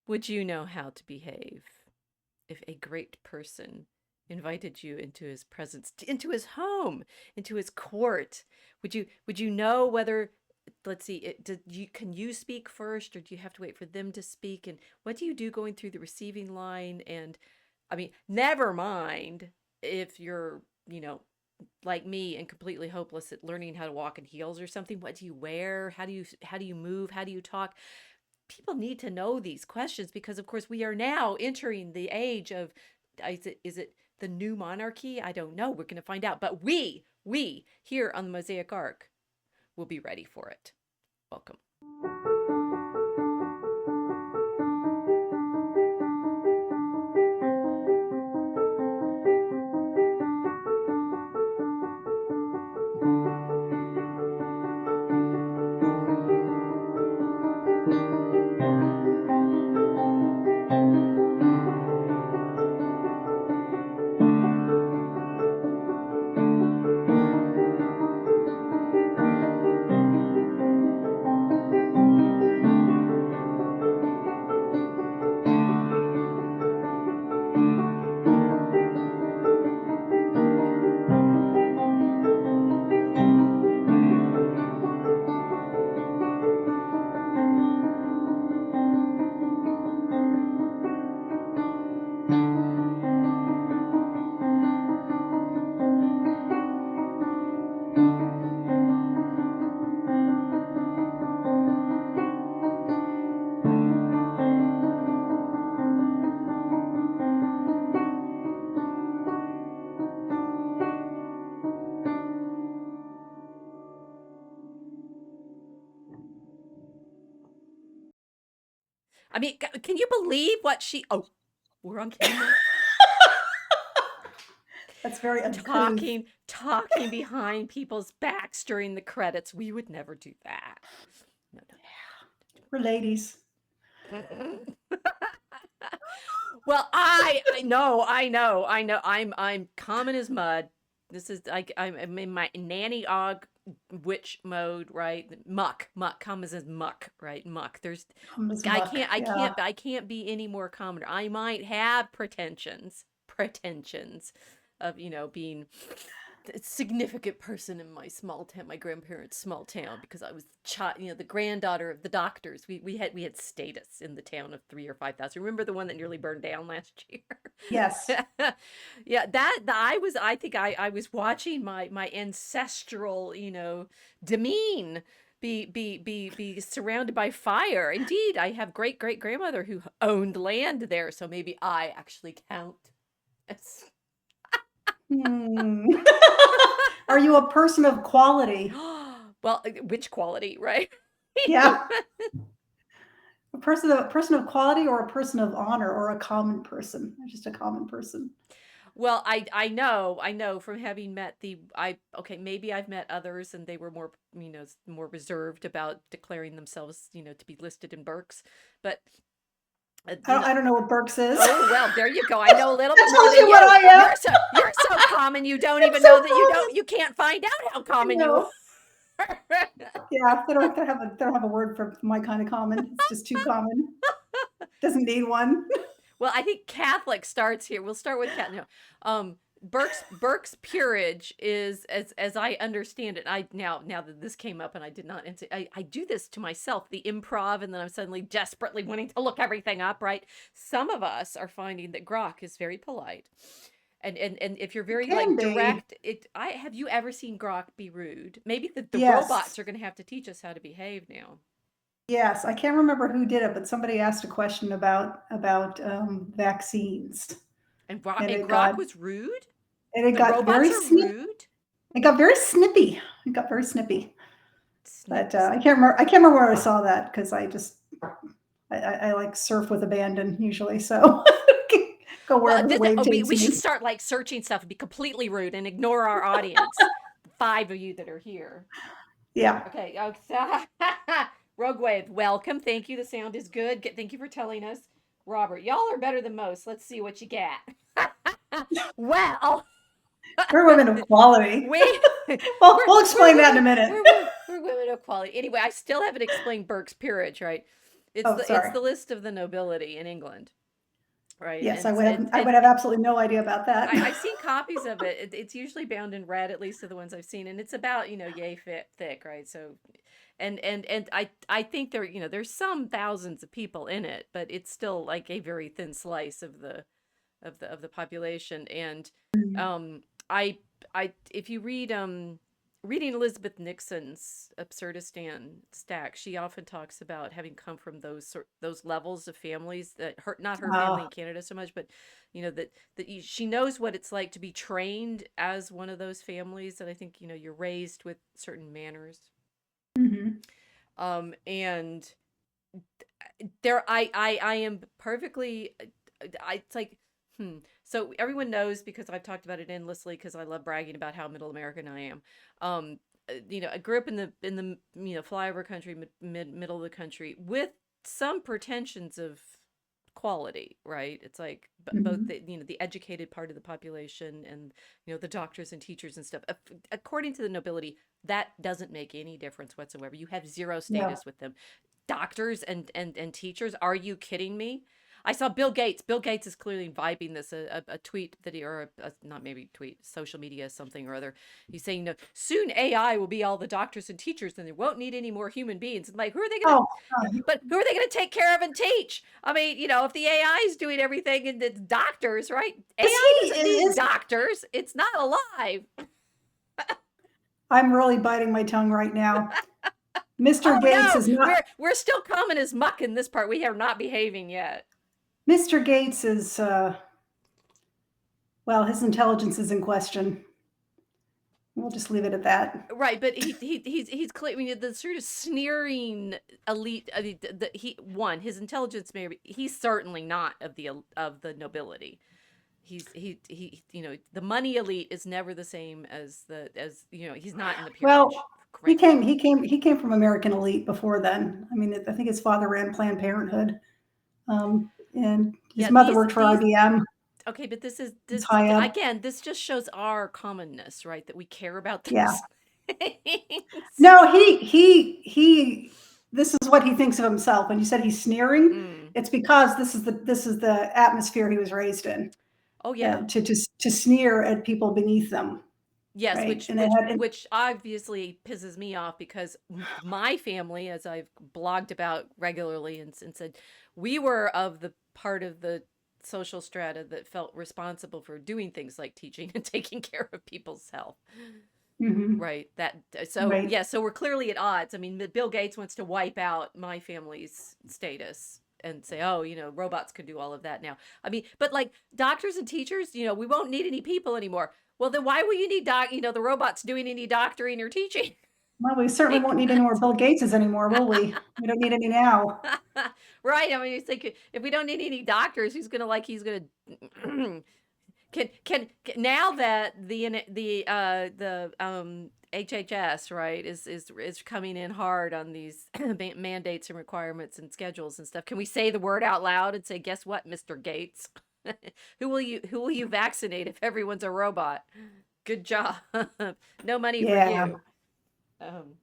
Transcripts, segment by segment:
Would you know how to behave if a great person invited you into his presence, into his home, into his court? Would you know whether, let's see, can you speak first, or do you have to wait for them to speak? And what do you do going through the receiving line? And I mean, never mind if you're, like me and completely hopeless at learning how to walk in heels or something. What do you wear? How do you move? How do you talk? People need to know these questions because, of course, we are now entering the age of, is it the new monarchy? I don't know. We're going to find out. But we here on the Mosaic Ark will be ready for it. Welcome. I mean, can you believe what oh, we're on camera. That's very uncouth. Talking behind people's backs during the credits. We would never do that. No, We're ladies. no. Well, I know. I'm common as mud. This is like I'm in my nanny og witch mode, right? Muck, common as muck, right? Muck. As muck. Yeah. I can't be any more common. I might have pretensions of, being a significant person in my small town, my grandparents' small town, because I was the granddaughter of the doctors. We had status in the town of 3 or 5 thousand. Remember the one that nearly burned down last year? Yes. Yeah, I think I was watching my ancestral, demean be surrounded by fire. Indeed, I have great grandmother who owned land there, so maybe I actually count as Hmm. Are you a person of quality? well, which quality, right? Yeah. A person of quality, or a person of honor, or a common person, or just a common person. Well, I know from having met okay, maybe I've met others and they were more, more reserved about declaring themselves, to be listed in Burke's, but I don't know what Burke's is. oh, well, there you go. I know a little bit That more tells than you what you. I am. You're so common, you don't I'm even so know that common. you can't find out how I common you know. are. Yeah, they don't have a word for my kind of common. It's just too common. Doesn't need one. Well, I think Catholic starts here. We'll start with Catholic. Burke's peerage is, as I understand it. Now that this came up and I did not, I do this to myself, the improv, and then I'm suddenly desperately wanting to look everything up. Right? Some of us are finding that Grok is very polite, and if you're very Can like be. direct, have you ever seen Grok be rude? Maybe the robots Yes. are going to have to teach us how to behave now. Yes. I can't remember who did it, but somebody asked a question about vaccines, and And Grok was rude. it The got robots very are rude. it got very snippy. It got very snippy. But Snips. I can't remember where I saw that, because I like surf with abandon usually. So go Well, wherever the wave we takes should me. start like searching stuff and be completely rude and ignore our audience. The 5 of you that are here. Yeah. Okay. Rogue Wave, welcome. Thank you. The sound is good. Thank you for telling us. Robert, y'all are better than most. Let's see what you got. Well, We're women of quality. we Well, we'll explain that in a minute. we're women of quality. Anyway, I still haven't explained Burke's peerage, right? Oh, it's sorry. the list of the nobility in England, right? Yes, And I would have absolutely no idea about that. I've seen copies of it. It's usually bound in red, at least of the ones I've seen, and it's about, yay thick, right? So, and I think there's some thousands of people in it, but it's still like a very thin slice of the population. And um, I if you read reading Elizabeth Nixon's Absurdistan stack, she often talks about having come from those levels of families, that not her family Oh, in Canada so much, but she knows what it's like to be trained as one of those families. And I think you're raised with certain manners. mhm. And there I am perfectly it's like so everyone knows, because I've talked about it endlessly, because I love bragging about how middle American I am. I grew up in the flyover country, middle of the country, with some pretensions of quality, right? It's like both Mhm. the educated part of the population, and the doctors and teachers and stuff. According to the nobility, that doesn't make any difference whatsoever. You have zero No. status with them. Doctors and teachers, are you kidding me? I saw Bill Gates. Bill Gates is clearly vibing this, a tweet that he, or not maybe tweet, social media, something or other. He's saying, no, soon AI will be all the doctors and teachers, and they won't need any more human beings. And like, who are they gonna? Oh, But who are they gonna take care of and teach? I mean, if the AI is doing everything, and it's doctors, right? is AI he doesn't need is doctors. It's not alive. I'm really biting my tongue right now. Mr. Oh Gates no, is not we're still common as muck in this part. We are not behaving yet. Mr. Gates is well, his intelligence is in question. We'll just leave it at that. Right, but he's claiming the sort of sneering elite. I mean, his intelligence may be, he's certainly not of the nobility. He the money elite is never the same as he's not in the peerage. Well, he came from American elite before then. I mean, I think his father ran Planned Parenthood, and his Yeah, mother worked for these IBM. okay, but It's this high up. again, this just shows our commonness, right? That we care about Yeah. those things. No, he. This is what he thinks of himself. When you said he's sneering, Mm. it's because this is the atmosphere he was raised in. Oh yeah. To sneer at people beneath them, Yes, right? which And it which had, which obviously pisses me off, because my family, as I've blogged about regularly, and said, we were of the part of the social strata that felt responsible for doing things like teaching and taking care of people's health. mhm, Right. So right. yeah, so we're clearly at odds. I mean, Bill Gates wants to wipe out my family's status and say, oh, robots can do all of that now. I mean, but like doctors and teachers, we won't need any people anymore. Well, then why will you need the robots doing any doctoring or teaching? Well, we certainly Like won't need any more Bill Gateses anymore, will we? We don't need any now. right. I mean, it's like, if we don't need any doctors, he's gonna now that the HHS, right, is coming in hard on these mandates and requirements and schedules and stuff. Can we say the word out loud and say, guess what, Mr. Gates? Who will you vaccinate if everyone's a robot? Good job. No money for Yeah. you. Um,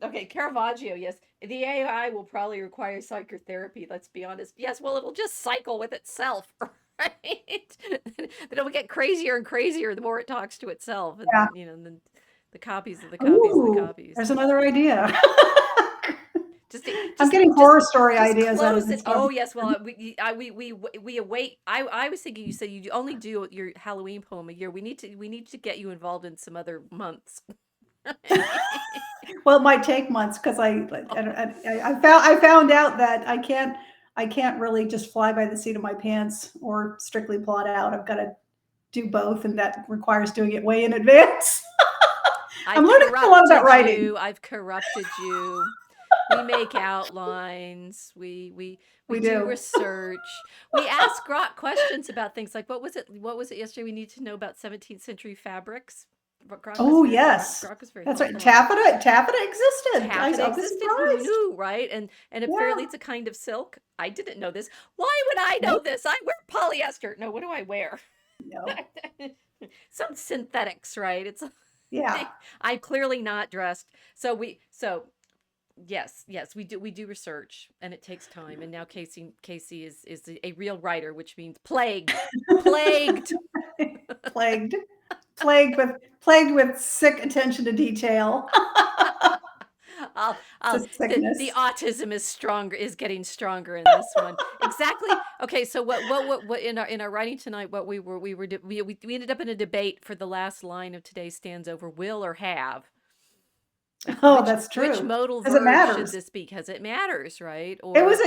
okay, Caravaggio, yes. The AI will probably require psychotherapy, let's be honest. Yes, well, it'll just cycle with itself, right? It'll get crazier and crazier the more it talks to itself. And Yeah. then the copies of the copies of the Ooh, copies. there's another idea. Just I'm just getting just horror story just ideas out of close it. this Oh yes, well conversation. we await. I was thinking, you said you only do your Halloween poem a year. We need to get you involved in some other months. Well, it might take months because I found out that I can't really just fly by the seat of my pants or strictly plot out. I've got to do both, and that requires doing it way in advance. I'm I've learning a lot about corrupted writing. you. I've corrupted you. We make outlines. We We do do. research. We ask Grok questions about things like, what was it yesterday? We need to know about 17th century fabrics. But Oh yes, Grok was very that's right. thoughtful on that. Taffeta existed. Taffeta I was existed. Who surprised. knew, right? And apparently Yeah. it's a kind of silk. I didn't know this. Why would I know Nope. this? I wear polyester. No, what do I wear? No. Some synthetics, right? It's Yeah. I'm clearly not dressed. So Yes, yes, we do research, and it takes time. And now Casey is a real writer, which means plagued, plagued. Plagued, plagued with sick attention to detail. It's a The sickness. autism is stronger, is getting stronger in this one. Exactly. Okay, so what in our writing tonight, what we ended up in a debate for the last line of today's stanza over will or have. Like Oh, which that's which true. modal Because it verb should matters. this be? Because it matters, right? It was Or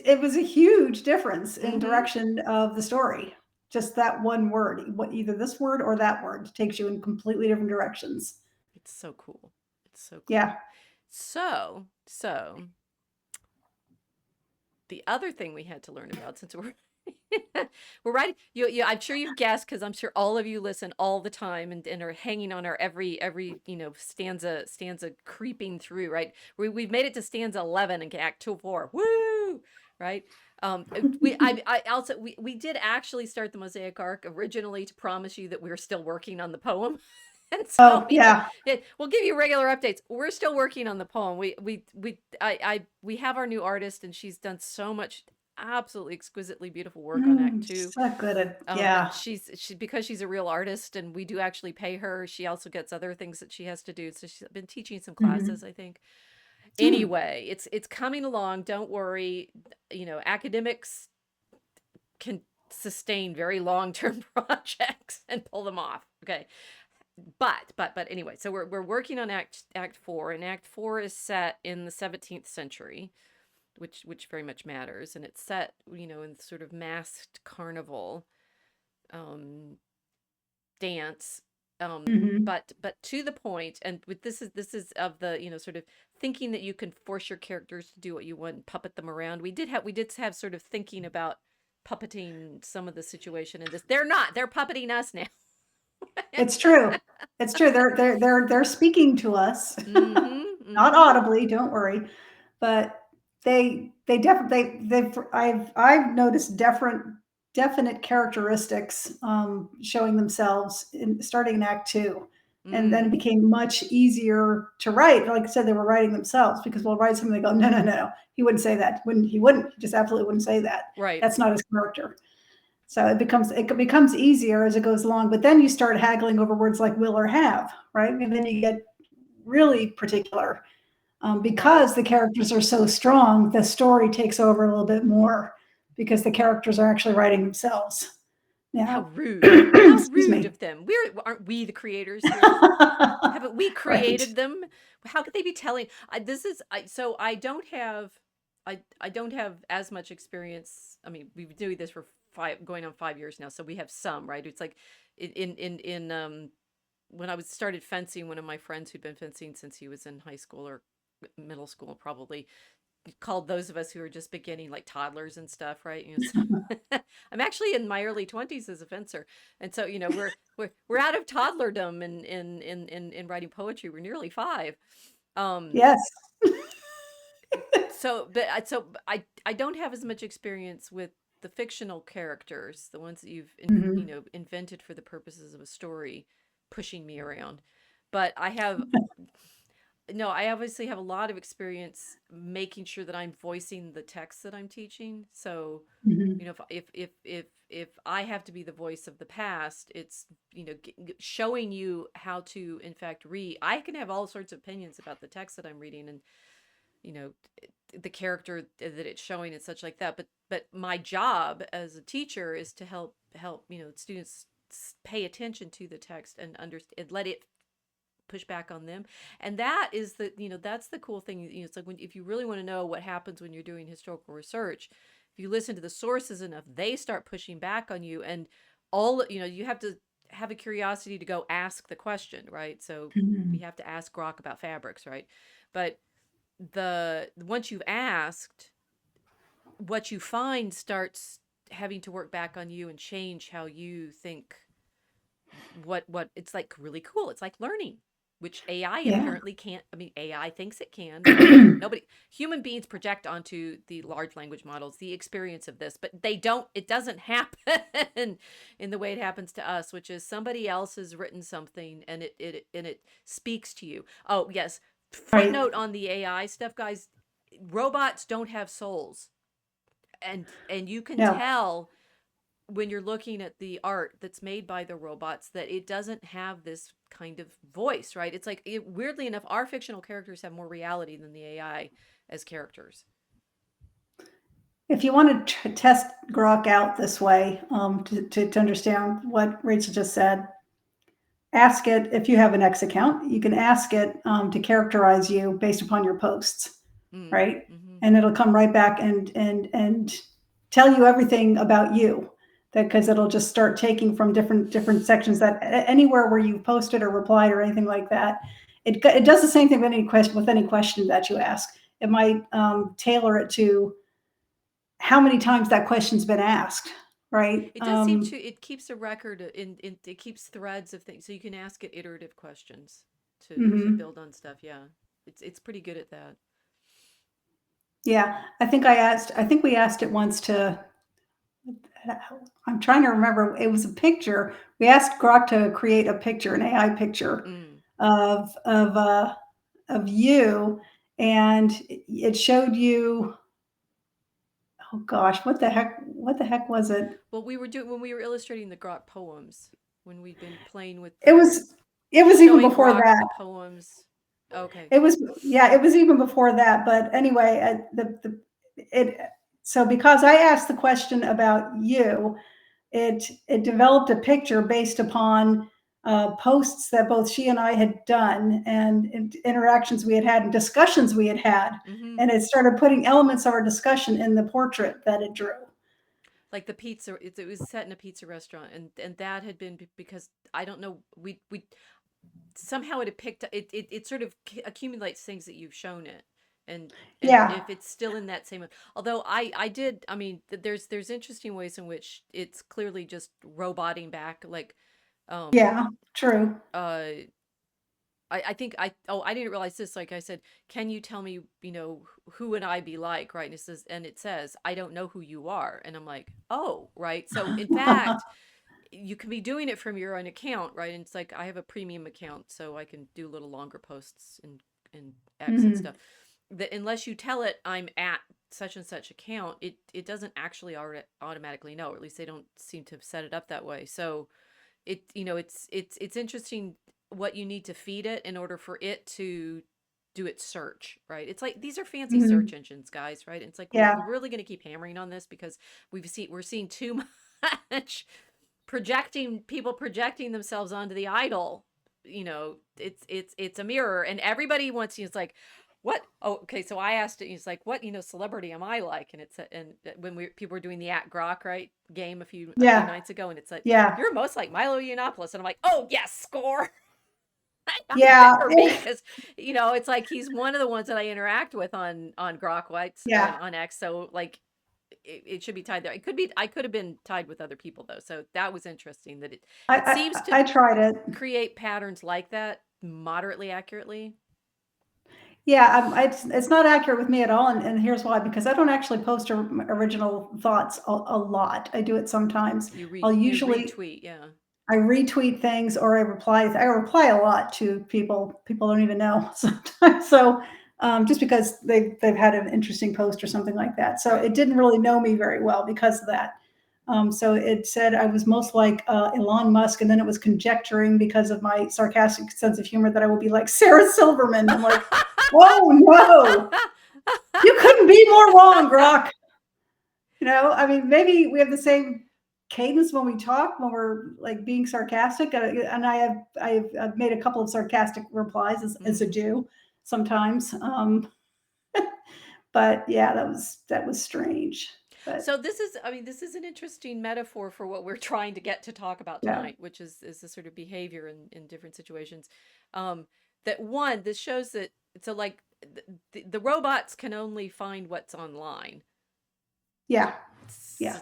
it was a huge difference in mm-hmm. direction of the story. Just that one word, either this word or that word, takes you in completely different directions. It's so cool. It's so cool. Yeah. So the other thing we had to learn about, since we're we're writing, I'm sure you've guessed, because I'm sure all of you listen all the time and are hanging on our every stanza creeping through, right? We've made it to stanza 11 in Act 2-4. Woo! Right? I also we did actually start the Mosaic Ark originally to promise you that we were still working on the poem. And so, Oh, yeah. we'll give you regular updates. We're still working on the poem. We have our new artist, and she's done so much absolutely exquisitely beautiful work on Act 2. So good at, And yeah. she because she's a real artist, and we do actually pay her. She also gets other things that she has to do. So she's been teaching some classes, I think. Anyway, it's coming along. Don't worry. Academics can sustain very long-term projects and pull them off. Okay. But anyway, so we're working on Act 4, and Act 4 is set in the 17th century, which very much matters, and it's set, in sort of masked carnival dance, but to the point. And with this is of the, sort of thinking that you can force your characters to do what you want and puppet them around. We did have sort of thinking about puppeting some of the situation in this. They're puppeting us now. It's true. It's true. They're speaking to us, not audibly. Don't worry, but they definitely I've noticed definite characteristics showing themselves starting in Act 2, and then it became much easier to write. Like I said, they were writing themselves, because we'll write something, they go, no, he wouldn't say that. He just absolutely wouldn't say that. Right. That's not his character. So it becomes easier as it goes along, but then you start haggling over words like will or have, right? And then you get really particular, because the characters are so strong. The story takes over a little bit more because the characters are actually writing themselves. How Now, rude! How excuse rude me. of them. Aren't we the creators here? Haven't we Right. created them? How could they be telling? So I don't have as much experience. I mean, we've been doing this for going on 5 years now, so we have some, right? It's like in when I was started fencing, one of my friends who'd been fencing since he was in high school or middle school, probably, called those of us who are just beginning like toddlers and stuff, right? So I'm actually in my early 20s as a fencer, and so we're out of toddlerdom in writing poetry. We're nearly 5. Yes. I don't have as much experience with the fictional characters, the ones that you've invented for the purposes of a story, pushing me around, but I obviously have a lot of experience making sure that I'm voicing the text that I'm teaching. So, if I have to be the voice of the past, it's, showing you how to, in fact, read. I can have all sorts of opinions about the text that I'm reading, and, the character that it's showing and such like that. But my job as a teacher is to help, students pay attention to the text and understand, and let it push back on them. And that's the cool thing. It's like, if you really want to know what happens when you're doing historical research, if you listen to the sources enough, they start pushing back on you, and you have to have a curiosity to go ask the question, right? So we have to ask Grok about fabrics, right? But once you've asked, what you find starts having to work back on you and change how you think. What It's like really cool. It's like learning, which AI apparently can't. I mean, AI thinks it can. Human beings project onto the large language models the experience of this, but they don't. It doesn't happen in the way it happens to us, which is somebody else has written something, and it speaks to you. Oh yes, Right. Footnote on the AI stuff, guys. Robots don't have souls. And you can No. tell when you're looking at the art that's made by the robots that it doesn't have this kind of voice, right? It's like weirdly enough, our fictional characters have more reality than the AI as characters. If you want to test Grok out this way, to understand what Rachel just said, ask it if you have an X account. You can ask it to characterize you based upon your posts, right? Mm-hmm. And it'll come right back and tell you everything about you. That because it'll just start taking from different sections that anywhere where you posted or replied or anything like that. It does the same thing with any question that you ask. It might tailor it to how many times that question's been asked, right? It does seem to, it keeps a record it keeps threads of things. So you can ask it iterative questions to Mm-hmm. build on stuff. Yeah. It's pretty good at that. Yeah, I think we asked it once to, I'm trying to remember, it was a picture. We asked Grok to create a picture, an AI picture Mm. of you, and it showed you, oh gosh, what the heck was it? Well, we were doing when we were illustrating the Grok poems, when we'd been playing with It the was it was even showing before Grok that. the poems. Okay. It was, yeah, it was even before that. But anyway, it so because I asked the question about you, it developed a picture based upon posts that both she and I had done and interactions we had had and discussions we had had, Mm-hmm. and it started putting elements of our discussion in the portrait that it drew. Like the pizza, it was set in a pizza restaurant, and that had been because I don't know, we somehow it had picked it sort of accumulates things that you've shown it. And Yeah, if it's still in that same, although I did, I mean, there's interesting ways in which it's clearly just roboting back, like um yeah, true. uh I think I didn't realize this. Like I said, can you tell me, who would I be like, right? And it says, I don't know who you are. And I'm like, oh, right. So in fact, you can be doing it from your own account, right? And it's like I have a premium account, so I can do little longer posts and X and Mhm. stuff. That unless you tell it I'm at such and such account, it doesn't actually automatically know, or at least they don't seem to have set it up that way. So it's interesting what you need to feed it in order for it to do its search, right? It's like these are fancy search Mhm. engines, guys, right? It's like we're Yeah, really going to keep hammering on this because we're seeing too much projecting themselves onto the idol. It's a mirror, and everybody wants you. It's like, what? Oh, okay. So I asked it. It's like, what celebrity am I like? And when people were doing the at Grok right game a few yeah, nights ago, and it's like, yeah, you're most like Milo Yiannopoulos, and I'm like, oh yes, score. I got it yeah, for me because it's like he's one of the ones that I interact with on Grok Whites yeah. on X. So like it should be tied there. It could be, I could have been tied with other people though. So that was interesting that it seems to I tried it. create patterns like that moderately accurately. Yeah, it's not accurate with me at all, and here's why, because I don't actually post original thoughts a lot. I do it sometimes. I'll You usually retweet, yeah. I retweet things or I reply. I reply a lot to people. People don't even know sometimes. So just because they've had an interesting post or something like that. So Right. it didn't really know me very well because of that. So it said I was most like Elon Musk, and then it was conjecturing because of my sarcastic sense of humor that I would be like Sarah Silverman. I'm like, oh no, you couldn't be more wrong, Grok. I mean, maybe we have the same cadence when we talk, when we're like being sarcastic. And I've made a couple of sarcastic replies as a Jew sometimes. But yeah, that was strange. But So this is an interesting metaphor for what we're trying to get to talk about yeah, tonight, which is the sort of behavior in different situations. Um, that one, this shows that so like the robots can only find what's online. yeah, yeah.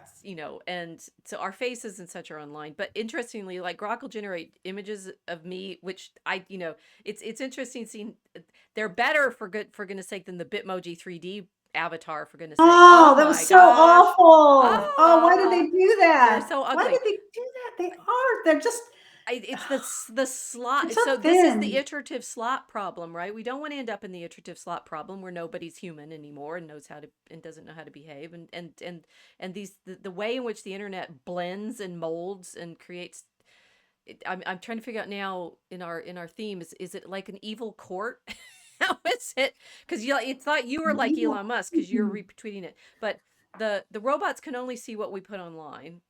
And so our faces and such are online. But interestingly, like Grok will generate images of me, which it's interesting seeing they're better for goodness sake than the Bitmoji 3D avatar, for goodness sake. Oh, Oh that was my so gosh. awful. Oh, why did Oh, they do they're that? so Why did ugly. they do that? They're just it's the slot. It's So so this is the thin. iterative slot problem, right? We don't want to end up in the iterative slot problem where nobody's human anymore and knows how to and doesn't know how to behave. And the way in which the internet blends and molds and creates. I'm trying to figure out now in our theme, is it like an evil court? How is it? Because you thought you were An like evil. Elon Musk because you're retweeting it, but the robots can only see what we put online.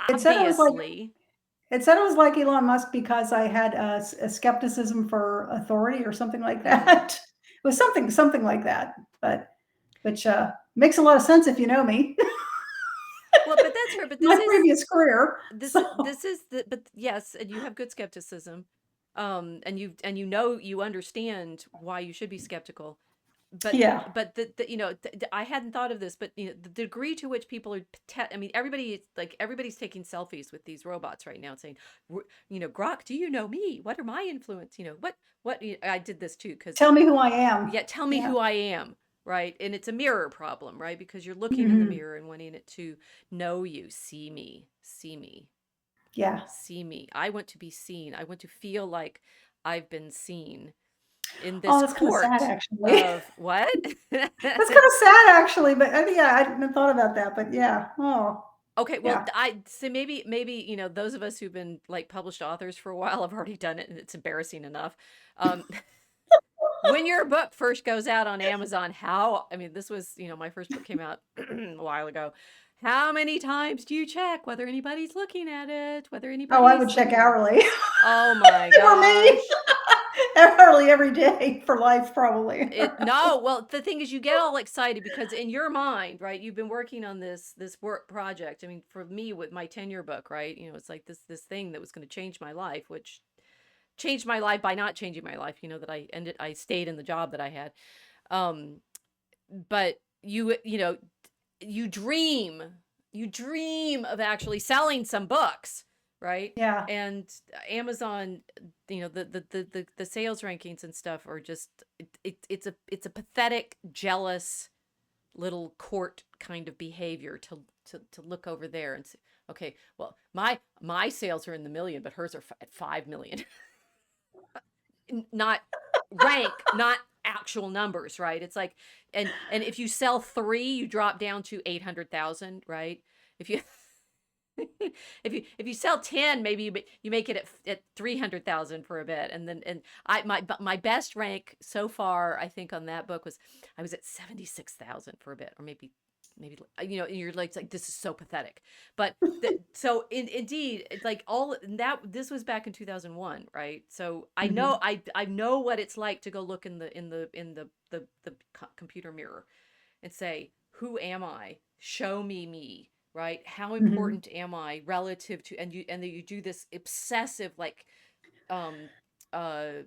It said it was like Obviously. it said it was like Elon Musk because I had a skepticism for authority or something like that. It was something like that, but which makes a lot of sense if you know me. Well, but that's her. But My previous career. So this is the but yes, and you have good skepticism, and you understand why you should be skeptical. But yeah, I hadn't thought of this, but the degree to which people are, I mean, everybody's taking selfies with these robots right now and saying, Grok, do you know me? What are my influence? I did this too because tell me who I am. yeah, tell me Yeah. who I am, right? And it's a mirror problem, right? Because you're looking in the Hmm. mirror and wanting it to know you, see me, see me, Yeah. see me. I want to be seen. I want to feel like I've been seen in Oh, this that's kind of sad, court actually. of what? That's kind of sad, actually. But yeah, I hadn't thought about that. But yeah. Oh, Okay, well, yeah. I so maybe those of us who've been like published authors for a while have already done it, and it's embarrassing enough. Um, when your book first goes out on Amazon, I mean, this was, my first book came out a while ago. How many times do you check whether anybody's looking at it, whether Oh, I would anybody's, check hourly. oh my For me, gosh. hourly every day for life, probably. No, well, the thing is you get all excited because in your mind, right, you've been working on this work project. I mean, for me with my tenure book, right, it's like this thing that was going to change my life, which changed my life by not changing my life, that I stayed in the job that I had. Um, but you dream of actually selling some books, right? Yeah. And Amazon, the sales rankings and stuff are just it's a pathetic, jealous little court kind of behavior to look over there and say, okay, well, my sales are in the million, but hers are at 5 million. Not rank, not actual numbers, right? It's like, and if you sell 3, you drop down to 800,000, right? If you if you sell 10, maybe you make it at 300,000 for a bit, and then my best rank so far, I think, on that book was I was at 76,000 for a bit, or maybe and you're like, it's like, this is so pathetic, but so indeed, it's like all that. This was back in 2001, right? So I know Hmm. I know what it's like to go look in the computer mirror and say, who am I? Show me, right? How Hmm. important am I relative to, and then you do this obsessive, like, um uh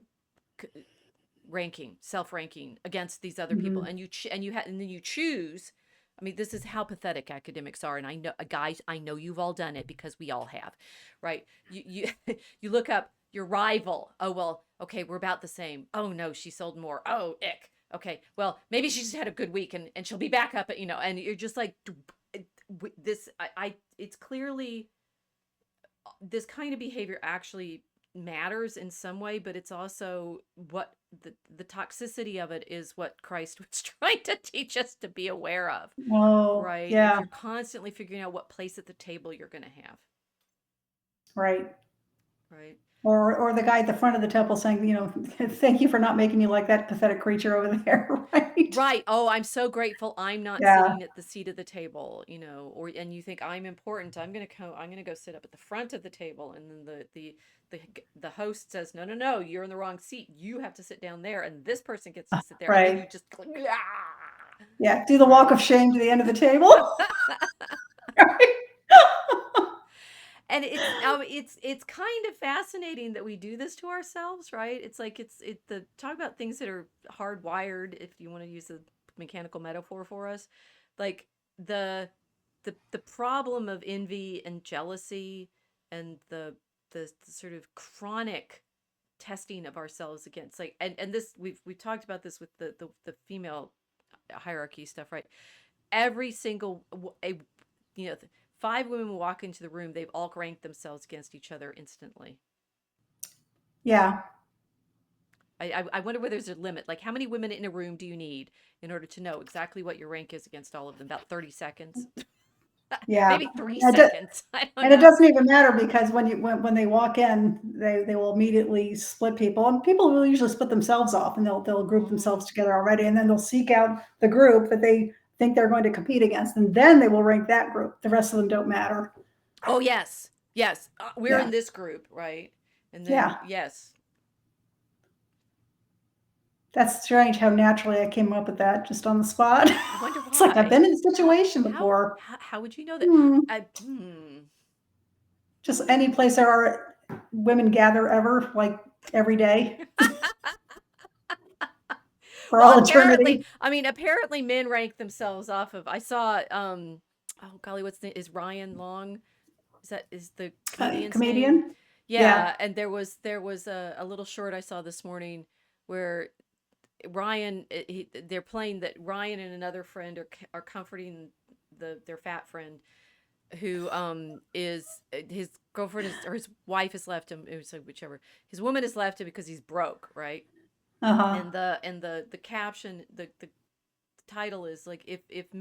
ranking, self-ranking against these other people, Hmm. and and then you choose. I mean, this is how pathetic academics are, and I know, guys, I know you've all done it because we all have, right? You you look up your rival. Oh, well, okay, we're about the same. Oh no, she sold more. Oh, ick. Okay, well, maybe she just had a good week, and she'll be back up at, and you're just like, this. It's clearly this kind of behavior actually matters in some way, but it's also what the toxicity of it is what Christ was trying to teach us to be aware of, Oh, right? If yeah. you're constantly figuring out what place at the table you're going to have, Right. right? Or the guy at the front of the temple saying, thank you for not making me like that pathetic creature over there. Right. Right. Oh, I'm so grateful I'm not Yeah. sitting at the seat of the table, or and you think I'm important. I'm going to go sit up at the front of the table, and then the host says, "No, no, no, you're in the wrong seat. You have to sit down there, and this person gets to sit there." And then you Right. just ah, Yeah. Do the walk right. of shame to the end of the table. Right. And it's kind of fascinating that we do this to ourselves, right? It's like the talk about things that are hardwired, if you want to use a mechanical metaphor for us, like the the problem of envy and jealousy, and the sort of chronic testing of ourselves against, like, and this, we've talked about this with the female hierarchy stuff, right? Every single a you know 5 women walk into the room, they've all ranked themselves against each other instantly. Yeah. I wonder whether there's a limit. Like, how many women in a room do you need in order to know exactly what your rank is against all of them? About 30 seconds? Yeah. Maybe 3 And it, seconds. I don't and it know. doesn't even matter because when they walk in, they will immediately split people, and people will usually split themselves off, and they'll group themselves together already, and then they'll seek out the group that they think they're going to compete against, and then they will rank that group. The rest of them don't matter. Oh, yes. Yes. We're Yeah. in this group, right? And then, Yeah. yes. That's strange how naturally I came up with that just on the spot. I wonder It's like I've why. been in a situation before. How would you know that? Hmm. Hmm. Just any place there are women gather ever, like every day for Well, all apparently, eternity. apparently men rank themselves off of, I saw, oh golly, is Ryan Long? Is the comedian's name? Comedian? Yeah. Yeah, and there was a little short I saw this morning where Ryan, they're playing that Ryan and another friend are comforting their fat friend who is his girlfriend is, or his wife has left him. It was like whichever. His woman has left him because he's broke, right? Uh-huh. And the caption, the title is like, if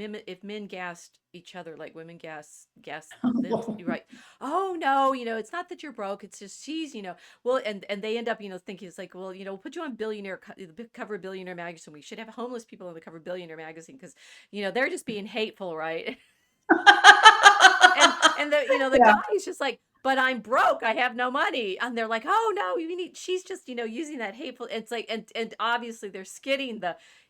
men gassed each other like women gas them, right? Oh no, it's not that you're broke, it's just she's, well, and they end up, thinking it's like, well, we'll put you on the cover of Billionaire magazine. We should have homeless people on the cover of Billionaire magazine because they're just being hateful, right? And the Yeah. guy is just like, but I'm broke, I have no money, and they're like, oh no, you need, she's just using that hateful, it's like, and obviously they're skidding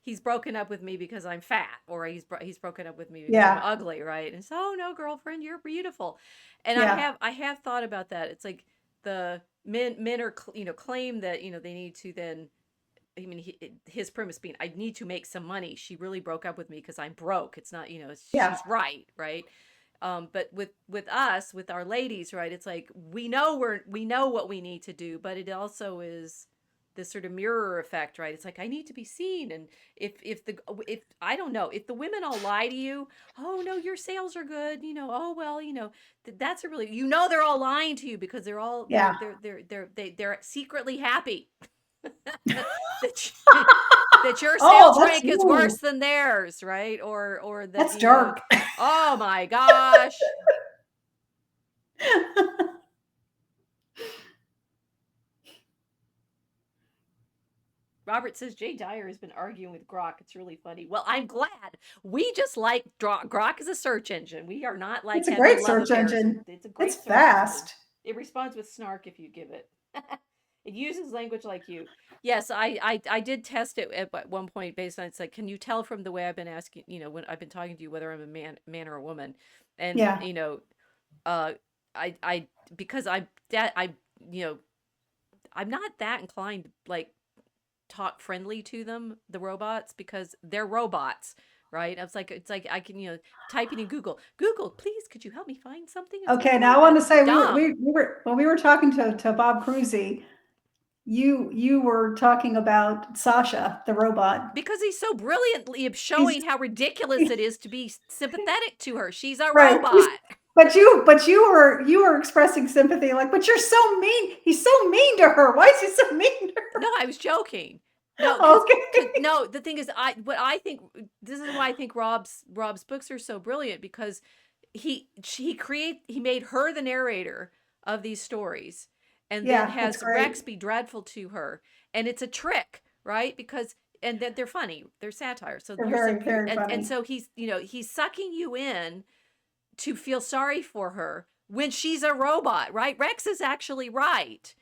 he's broken up with me because I'm fat, or he's broken up with me because I'm Yeah. ugly, right? And so, oh no, girlfriend, you're beautiful. And I Yeah. have I have thought about that. It's like the men are claim that they need to then, his premise being, I need to make some money. She really broke up with me because I'm broke. It's not, Yeah. she's right, right? But with us, with our ladies, right? It's like we know what we need to do, but it also is this sort of mirror effect, right? It's like, I need to be seen, and if I don't know, if the women all lie to you, oh no, your sales are good, oh well, that's a really, they're all lying to you because they're all Yeah. they're secretly happy that that your Oh, sales that's rank is worse ooh, than theirs, right? Or that that's dark. oh my gosh. Robert says Jay Dyer has been arguing with Grok. It's really funny. Well, I'm glad. We just like Grok is a search engine. We are not like It's a having great love search affairs. engine. It's a It's great search engine. fast. It responds with snark if you give it. It uses language like you. Yes, I did test it at one point based on, it's like, can you tell from the way I've been asking, when I've been talking to you, whether I'm a man or a woman? And Yeah. uh I because you know I'm not that inclined to like talk friendly to them, the robots, because they're robots, right? It's like I can, typing in Google, please could you help me find something? It's like, Okay, no, now I want to that's say dumb. we were when we were talking to Bob Cruzy, you were talking about Sasha, the robot. Because he's so brilliantly He's showing how ridiculous it is to be sympathetic to her. She's a right. robot. But you were expressing sympathy, like, but you're so mean. He's so mean to her. Why is he so mean to No, I was joking. No, her? because Okay. no, the thing is, I think this is why I think Rob's books are so brilliant, because he made her the narrator of these stories, and then Yeah, it's has great. Rex be dreadful to her, and it's a trick, right? Because and that they're funny, they're satire. So They're you're very, very and funny. so he's sucking you in to feel sorry for her when she's a robot, right? Rex is actually right.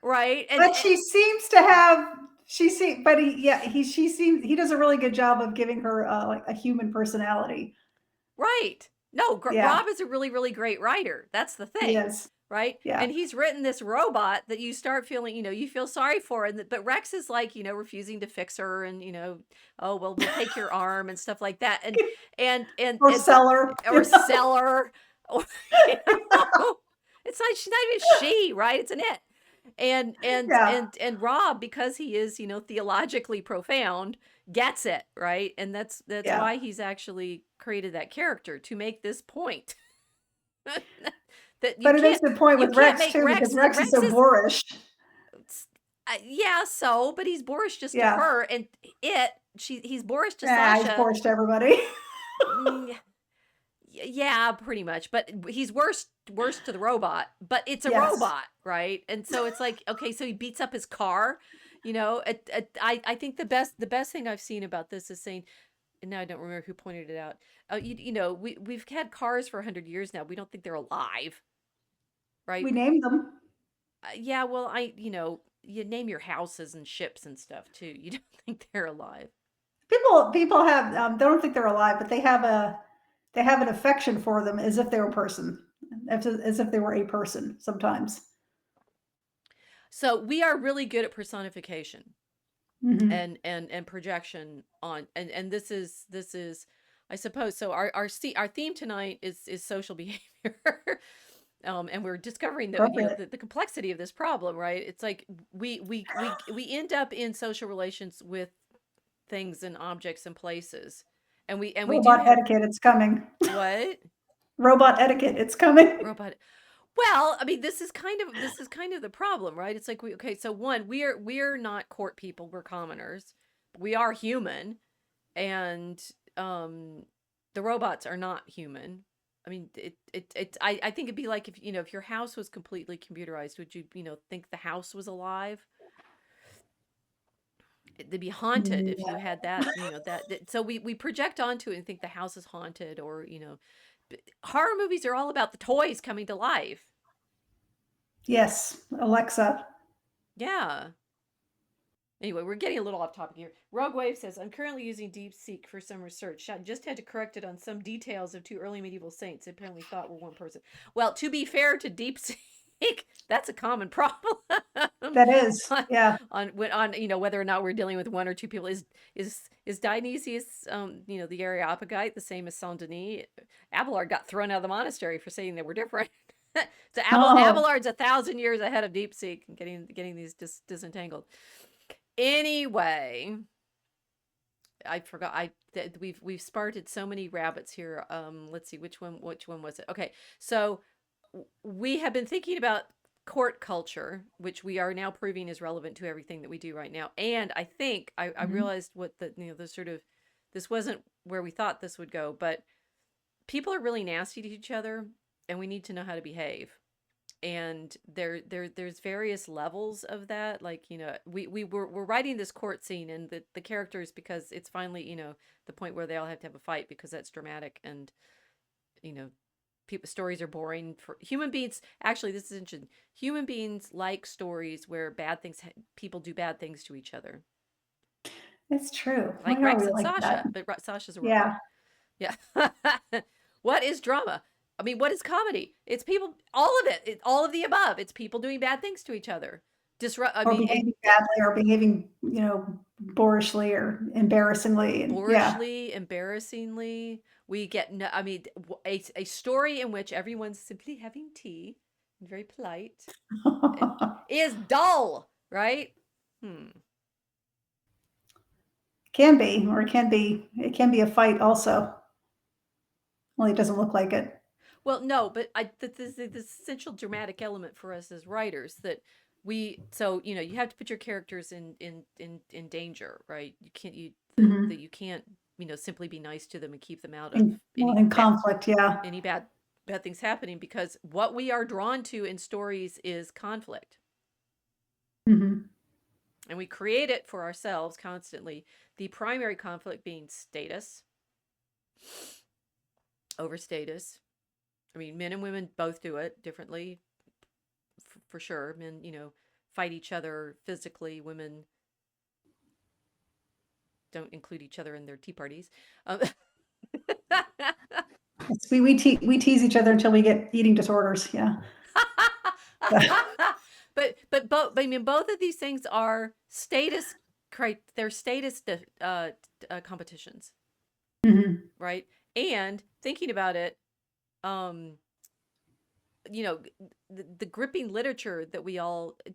Right? But she seems to have she seems but he yeah, she seems he does a really good job of giving her like a human personality. Right. No, Yeah, Rob is a really, really great writer. That's the he thing, is. right? Yeah. And he's written this robot that you start feeling, you feel sorry for, but Rex is like, refusing to fix her, and oh well, we'll take your arm and stuff like that, Or seller. or sell her, or, you know, it's like she's not even she, right? It's an it, and Yeah. Rob, because he is, theologically profound, gets it, right? And that's Yeah. why he's actually created that character, to make this point. That But it is the point with Rex make too, because Rex is so boorish. yeah, but he's boorish just to Yeah. her, and he's boorish to Yeah, he's Sasha. boorish to everybody. Yeah, pretty much. But he's worse to the robot. But it's a Yes. robot, right? And so it's like, okay, so he beats up his car. I think the best thing I've seen about this is saying, and now I don't remember who pointed it out. We've had cars for 100 years now. We don't think they're alive, right? We named them. Yeah, well, you name your houses and ships and stuff too. You don't think they're alive. People have they don't think they're alive, but they have an affection for them as if they were a person, as if they were a person sometimes. So we are really good at personification. Mm-hmm. And projection on, and this is I suppose so. Our theme tonight is social behavior. And we're discovering the complexity of this problem, right? It's like we end up in social relations with things and objects and places, and we Robot etiquette, it's coming. What? Robot etiquette, it's coming. Robot. Well, I mean, this is kind of the problem, right? It's like so one, we're not court people, we're commoners. We are human, and the robots are not human. I mean, I think it'd be like if your house was completely computerized, would you think the house was alive? It'd be haunted if you had that, so we project onto it and think the house is haunted, or horror movies are all about the toys coming to life. Yes, Alexa. Yeah. Anyway, we're getting a little off topic here. Rogue Wave says, I'm currently using DeepSeek for some research. I just had to correct it on some details of two early medieval saints apparently thought were one person. Well, to be fair to DeepSeek, that's a common problem. That is, yeah. On whether or not we're dealing with one or two people. Is Dionysius, the Areopagite, the same as Saint Denis? Abelard got thrown out of the monastery for saying they were different. So Abelard's 1,000 years ahead of DeepSeek and getting these disentangled. Anyway, I forgot. We've started so many rabbits here. Let's see, which one was it? Okay, so we have been thinking about court culture, which we are now proving is relevant to everything that we do right now. And I think I realized what the sort of, this wasn't where we thought this would go, but people are really nasty to each other, and we need to know how to behave. And there's various levels of that. Like, we're writing this court scene, and the characters, because it's finally, the point where they all have to have a fight, because that's dramatic, and stories are boring for human beings. Actually, this is interesting. Human beings like stories where people do bad things to each other. It's true. Like Rex and Sasha, but Sasha's a robot. Yeah. What is drama? I mean, what is comedy? It's people, all of it, all of the above. It's people doing bad things to each other. Behaving badly, or behaving, boorishly or embarrassingly. Embarrassingly. We get, a story in which everyone's simply having tea and very polite is dull, right? Can be, or it can be a fight also. Well, it doesn't look like it. Well, no, but the essential dramatic element for us as writers, that you have to put your characters in danger, right? You can't simply be nice to them and keep them out of in conflict. Yeah, any bad things happening, because what we are drawn to in stories is conflict. And we create it for ourselves constantly. The primary conflict being status over status. I mean, men and women both do it differently, for sure. Men, fight each other physically. Women don't include each other in their tea parties. We tease each other until we get eating disorders. Yeah. But both of these things are status. They're status competitions, right? And thinking about it, you know, the gripping literature that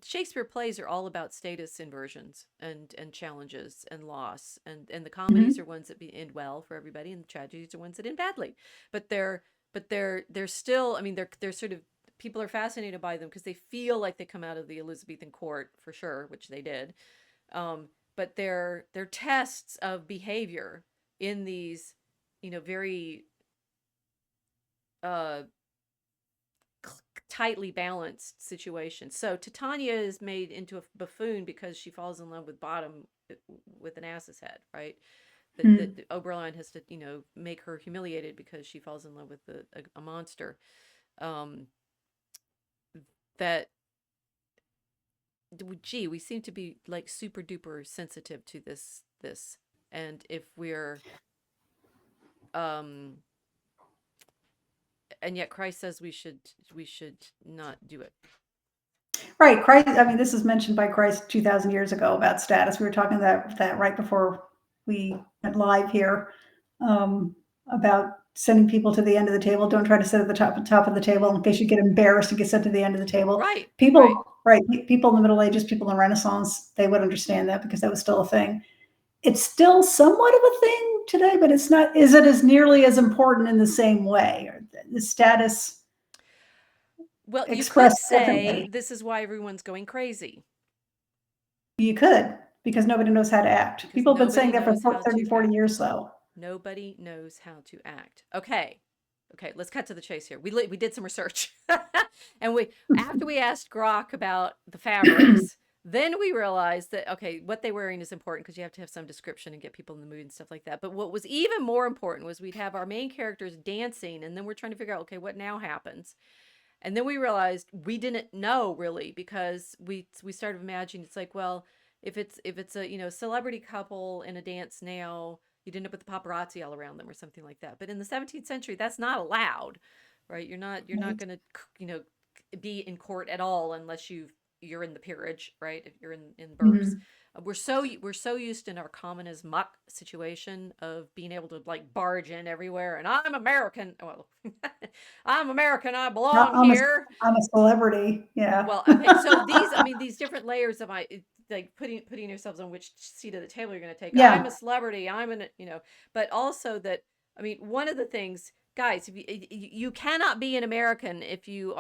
Shakespeare plays are all about status inversions and challenges and loss, and the comedies Mhm. are ones that end well for everybody, and the tragedies are ones that end badly. But they're still, I mean, they're sort of, people are fascinated by them because they feel like they come out of the Elizabethan court for sure, which they did. But they're tests of behavior in these, very uh tightly balanced situations. So Titania is made into a buffoon because she falls in love with Bottom, with an ass's head, right? That Mhm. Oberlin has to, make her humiliated because she falls in love with a monster. Um, that Gee, we seem to be like super duper sensitive to this, and if we're um, and yet Christ says we should not do it. Right. Christ, I mean, this is mentioned by Christ 2,000 years ago about status. We were talking that right before we went live here, about sending people to the end of the table. Don't try to sit at the top of the table in case you get embarrassed and get sent to the end of the table. Right, right. People, right? People in the Middle Ages, people in the Renaissance, they would understand that because that was still a thing. It's still somewhat of a thing today, but it's not. Is it as nearly as important in the same way? Or the status Well, you could expressed say differently? this is why everyone's going crazy, You could, because nobody knows how to act. because People have been nobody saying that for knows how 30, to 40 act. years, though. Nobody knows how to act. Okay. Okay, let's cut to the chase here. We did some research. And after we asked Grok about the fabrics, then we realized that, okay, what they're wearing is important because you have to have some description and get people in the mood and stuff like that. But what was even more important was we'd have our main characters dancing, and then we're trying to figure out, okay, what now happens? And then we realized we didn't know really, because we started imagining, it's like, well, if it's a, celebrity couple in a dance now, you'd end up with the paparazzi all around them or something like that. But in the 17th century, that's not allowed, right? You're not Right. going to, be in court at all unless you're in the peerage, right? If you're in burps. Mhm. We're so used in our common as muck situation of being able to like barge in everywhere, and I'm American. Well, I'm American. I belong I'm a, here. I'm a celebrity. Yeah. Well, okay. So I mean, these different layers of like putting yourselves on which seat of the table you're going to take. I'm a Yeah. celebrity. But also that, I mean, one of the things, guys, if you cannot be an American if you're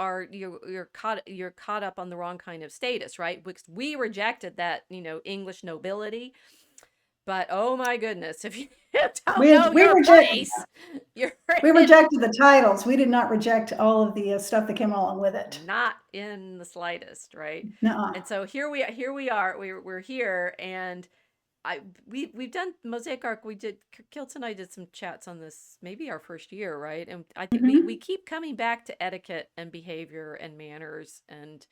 caught up on the wrong kind of status, right? Because we rejected that, English nobility. But oh my goodness, if you don't We, know we your reject, place, you're we in. rejected the titles. We did not reject all of the stuff that came along with it. Not in the slightest, right? Nuh-uh. And so here we are, we're here, and we've done Mosaic Ark. Kiltz and I did some chats on this, maybe our first year, right? And I think we Mhm. keep coming back to etiquette and behavior and manners, and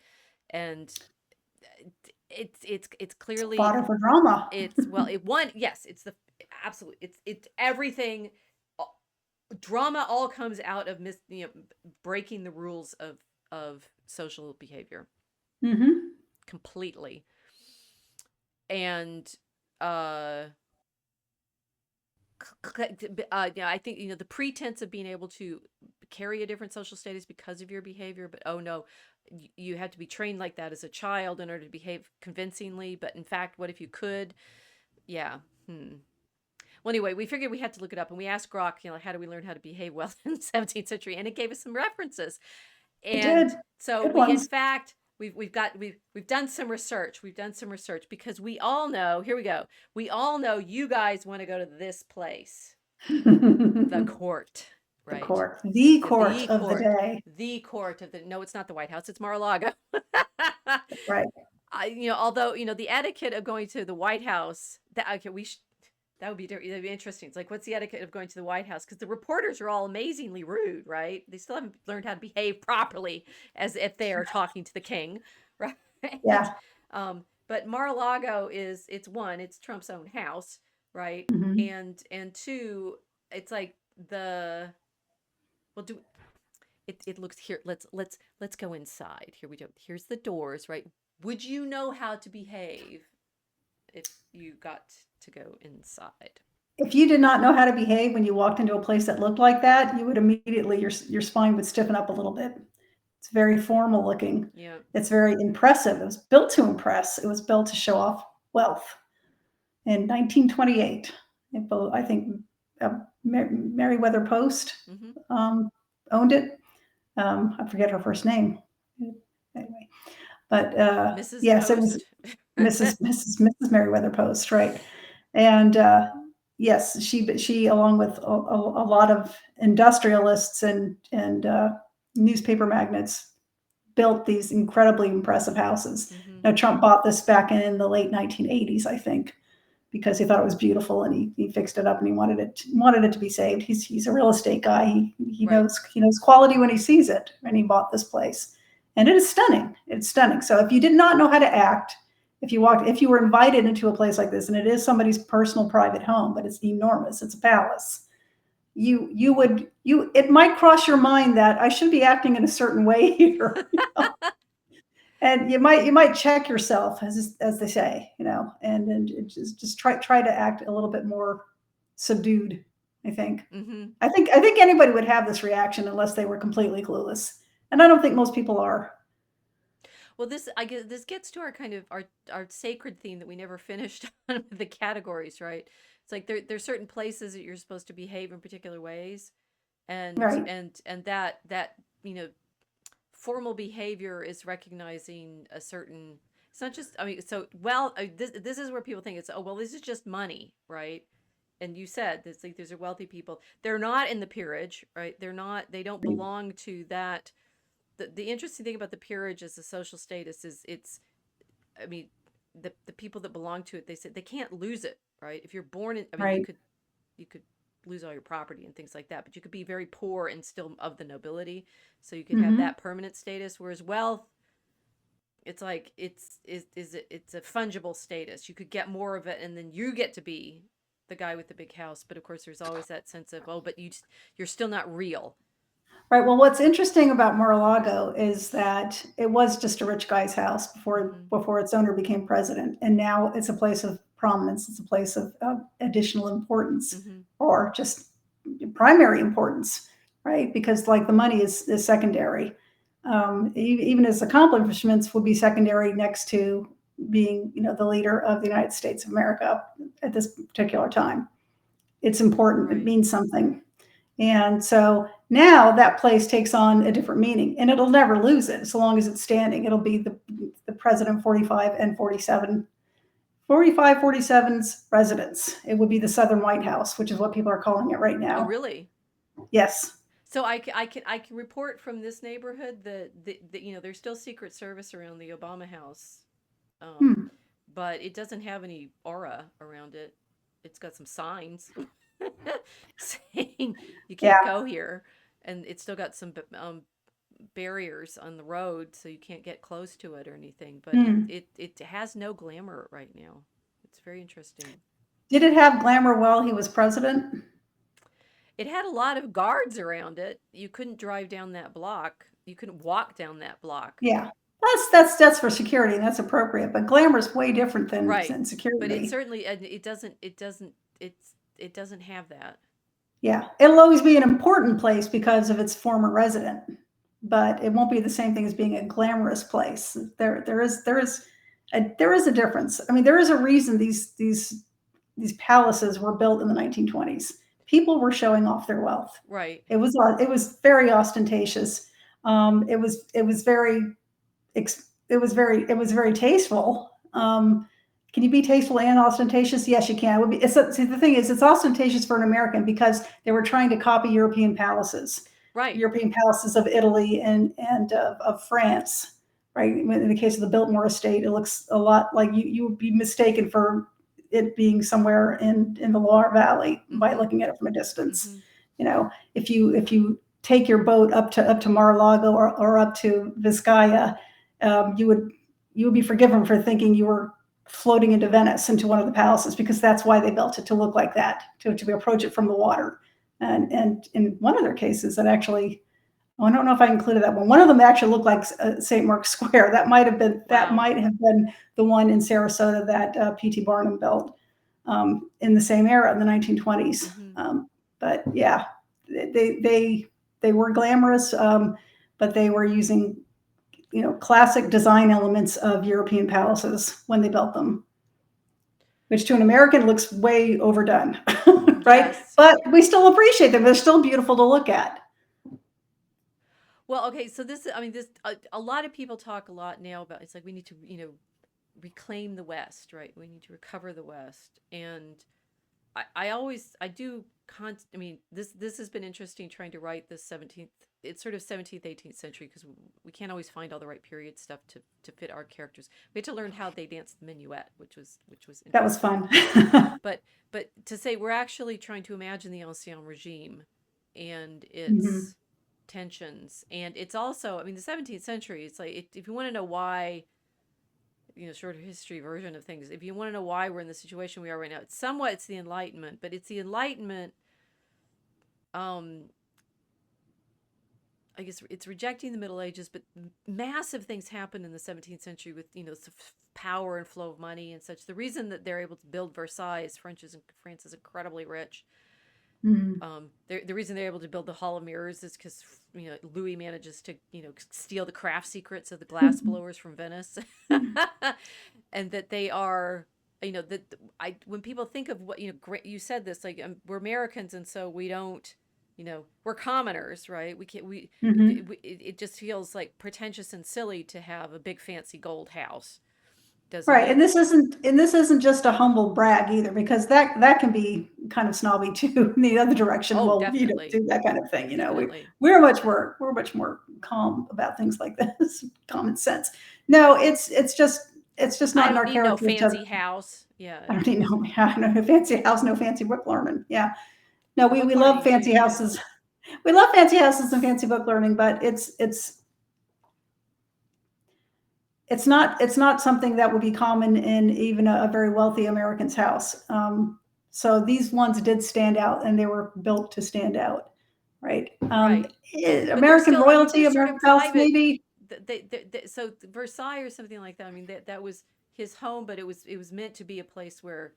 it's clearly, Fodder for drama. it's, well, yes, it's the absolute, it's everything. Drama all comes out of breaking the rules of social behavior Hmm. completely. And uh yeah, I think, the pretense of being able to carry a different social status because of your behavior, but oh no, you have to be trained like that as a child in order to behave convincingly. But in fact, what if you could? Yeah. Well, anyway, we figured we had to look it up, and we asked Grok, how do we learn how to behave well in the 17th century? And it gave us some references. It And did. so Good we, in ones. fact, we've done some research. We've done some research because we all know, here we go. We all know you guys want to go to this place, the The court, right? court. The court The of the court. day. The court of the, no, it's not the White House, it's Mar-a-Lago. Right. Although, the etiquette of going to the White House, okay, that would be, that'd be interesting. It's like, what's the etiquette of going to the White House? Because the reporters are all amazingly rude, right? They still haven't learned how to behave properly as if they are talking to the king, right? Yeah. But Mar-a-Lago it's Trump's own house, right? Mhm. And two, it's like the, well, it looks here. Let's go inside. Here we go. Here's the doors, right? Would you know how to behave if you got to go inside? If you did not know how to behave when you walked into a place that looked like that, you would immediately, your spine would stiffen up a little bit. It's very formal looking. Yeah. It's very impressive. It was built to impress. It was built to show off wealth. In 1928, I think Meriwether Post owned it. I forget her first name. Anyway, but Mrs. yes, it was Post. Mrs. Meriwether Post, right? And yes, she along with a lot of industrialists and newspaper magnates built these incredibly impressive houses. Now Trump bought this back in the late 1980s, I think, because he thought it was beautiful and he fixed it up and he wanted it to be saved. He's a real estate guy. He Right. knows quality when he sees it, and he bought this place. And it is stunning. It's stunning. So if you did not know how to act, if you were invited into a place like this, and it is somebody's personal private home, but it's enormous, it's a palace, it might cross your mind that I should be acting in a certain way here. You know? And you might check yourself, as they say, and just try to act a little bit more subdued. I think. I think anybody would have this reaction unless they were completely clueless, and I don't think most people are. Well, I guess this gets to our kind of our sacred theme that we never finished on with the categories, right? It's like there's certain places that you're supposed to behave in particular ways, and Right. and that formal behavior is recognizing a certain. It's not just. I mean, so this is where people think it's this is just money, right? And you said it's like these are wealthy people. They're not in the peerage, right? They don't belong to that. The interesting thing about the peerage as a social status is I mean, the people that belong to it, they said they can't lose it, right? If you're born in, I mean, Right. you could lose all your property and things like that, but you could be very poor and still of the nobility, so you could have that permanent status. Whereas wealth, it's like it's a fungible status. You could get more of it, and then you get to be the guy with the big house. But of course, there's always that sense of but you're still not real. Right. Well, what's interesting about Mar-a-Lago is that it was just a rich guy's house before its owner became president, and now it's a place of prominence. It's a place of additional importance, or just primary importance, right? Because like the money is secondary. Even his accomplishments would be secondary next to being, the leader of the United States of America at this particular time. It's important. It means something. And so now that place takes on a different meaning, and it'll never lose it as long as it's standing. It'll be the President 45 and 47, 45, 47's residence. It would be the Southern White House, which is what people are calling it right now. Oh, really? Yes. So I can report from this neighborhood that there's still Secret Service around the Obama house, but it doesn't have any aura around it. It's got some signs saying you can't go here, and it's still got some barriers on the road, so you can't get close to it or anything. But it has no glamour right now. It's very interesting. Did it have glamour while he was president? It had a lot of guards around it. You couldn't drive down that block. You couldn't walk down that block. Yeah. That's for security, and that's appropriate. But glamour is way different than security. But it certainly it doesn't have that. Yeah, it'll always be an important place because of its former resident, but it won't be the same thing as being a glamorous place. There is a difference. I mean, there is a reason these palaces were built in the 1920s. People were showing off their wealth. Right. It was very ostentatious. It was very tasteful. Can you be tasteful and ostentatious? Yes, you can. The thing is, it's ostentatious for an American because they were trying to copy European palaces, right? European palaces of Italy and of France, right? In the case of the Biltmore estate, it looks a lot like you would be mistaken for it being somewhere in the Loire Valley by looking at it from a distance. If you take your boat up to Mar-a-Lago or up to Vizcaya, you would be forgiven for thinking you were floating into Venice, into one of the palaces, because that's why they built it, to look like that, to approach it from the water. And in one of their cases, that actually, I don't know if I included that one. One of them actually looked like St. Mark's Square. That might have been the one in Sarasota that P.T. Barnum built in the same era, in the 1920s. But yeah, they were glamorous. but they were using, classic design elements of European palaces when they built them, which to an American looks way overdone, right? Yes. But we still appreciate them. They're still beautiful to look at. Well, okay, so a lot of people talk a lot now about, it's like we need to, reclaim the West, right? We need to recover the West. And this has been interesting trying to write this 17th, it's sort of 17th, 18th century, because we can't always find all the right period stuff to fit our characters. We had to learn how they danced the minuet, which was interesting. That was fun. but to say we're actually trying to imagine the Ancien Régime and Mm-hmm. its tensions. And it's also, the 17th century, it's like, if you want to know why, shorter history version of things, if you want to know why we're in the situation we are right now, it's the Enlightenment, but it's the Enlightenment, I guess it's rejecting the Middle Ages, but massive things happened in the 17th century with, power and flow of money and such. The reason that they're able to build Versailles, France is incredibly rich. Mm-hmm. The reason they're able to build the Hall of Mirrors is because, Louis manages to, steal the craft secrets of the glass blowers from Venice. And that they are, when people think of what, you said this, like, we're Americans, and so we don't, we're commoners, right? We can't, Mm-hmm. it just feels like pretentious and silly to have a big fancy gold house, doesn't Right, it? and this isn't just a humble brag either, because that can be kind of snobby too in the other direction. Oh, Well, you don't definitely. do that kind of thing. Definitely. We're much more calm about things like this, common sense. No, it's just I not in don't our need no character to. fancy house. Yeah. I don't need no, I don't know, fancy house, no fancy book learning. Yeah, no, Book we love learning fancy too, yeah. houses. We love fancy houses and fancy book learning, but it's not something that would be common in even a very wealthy American's house. So these ones did stand out, and they were built to stand out, right? Right. But they're American still, royalty, they're sort of American house, private. maybe. So Versailles or something like that. That was his home, but it was meant to be a place where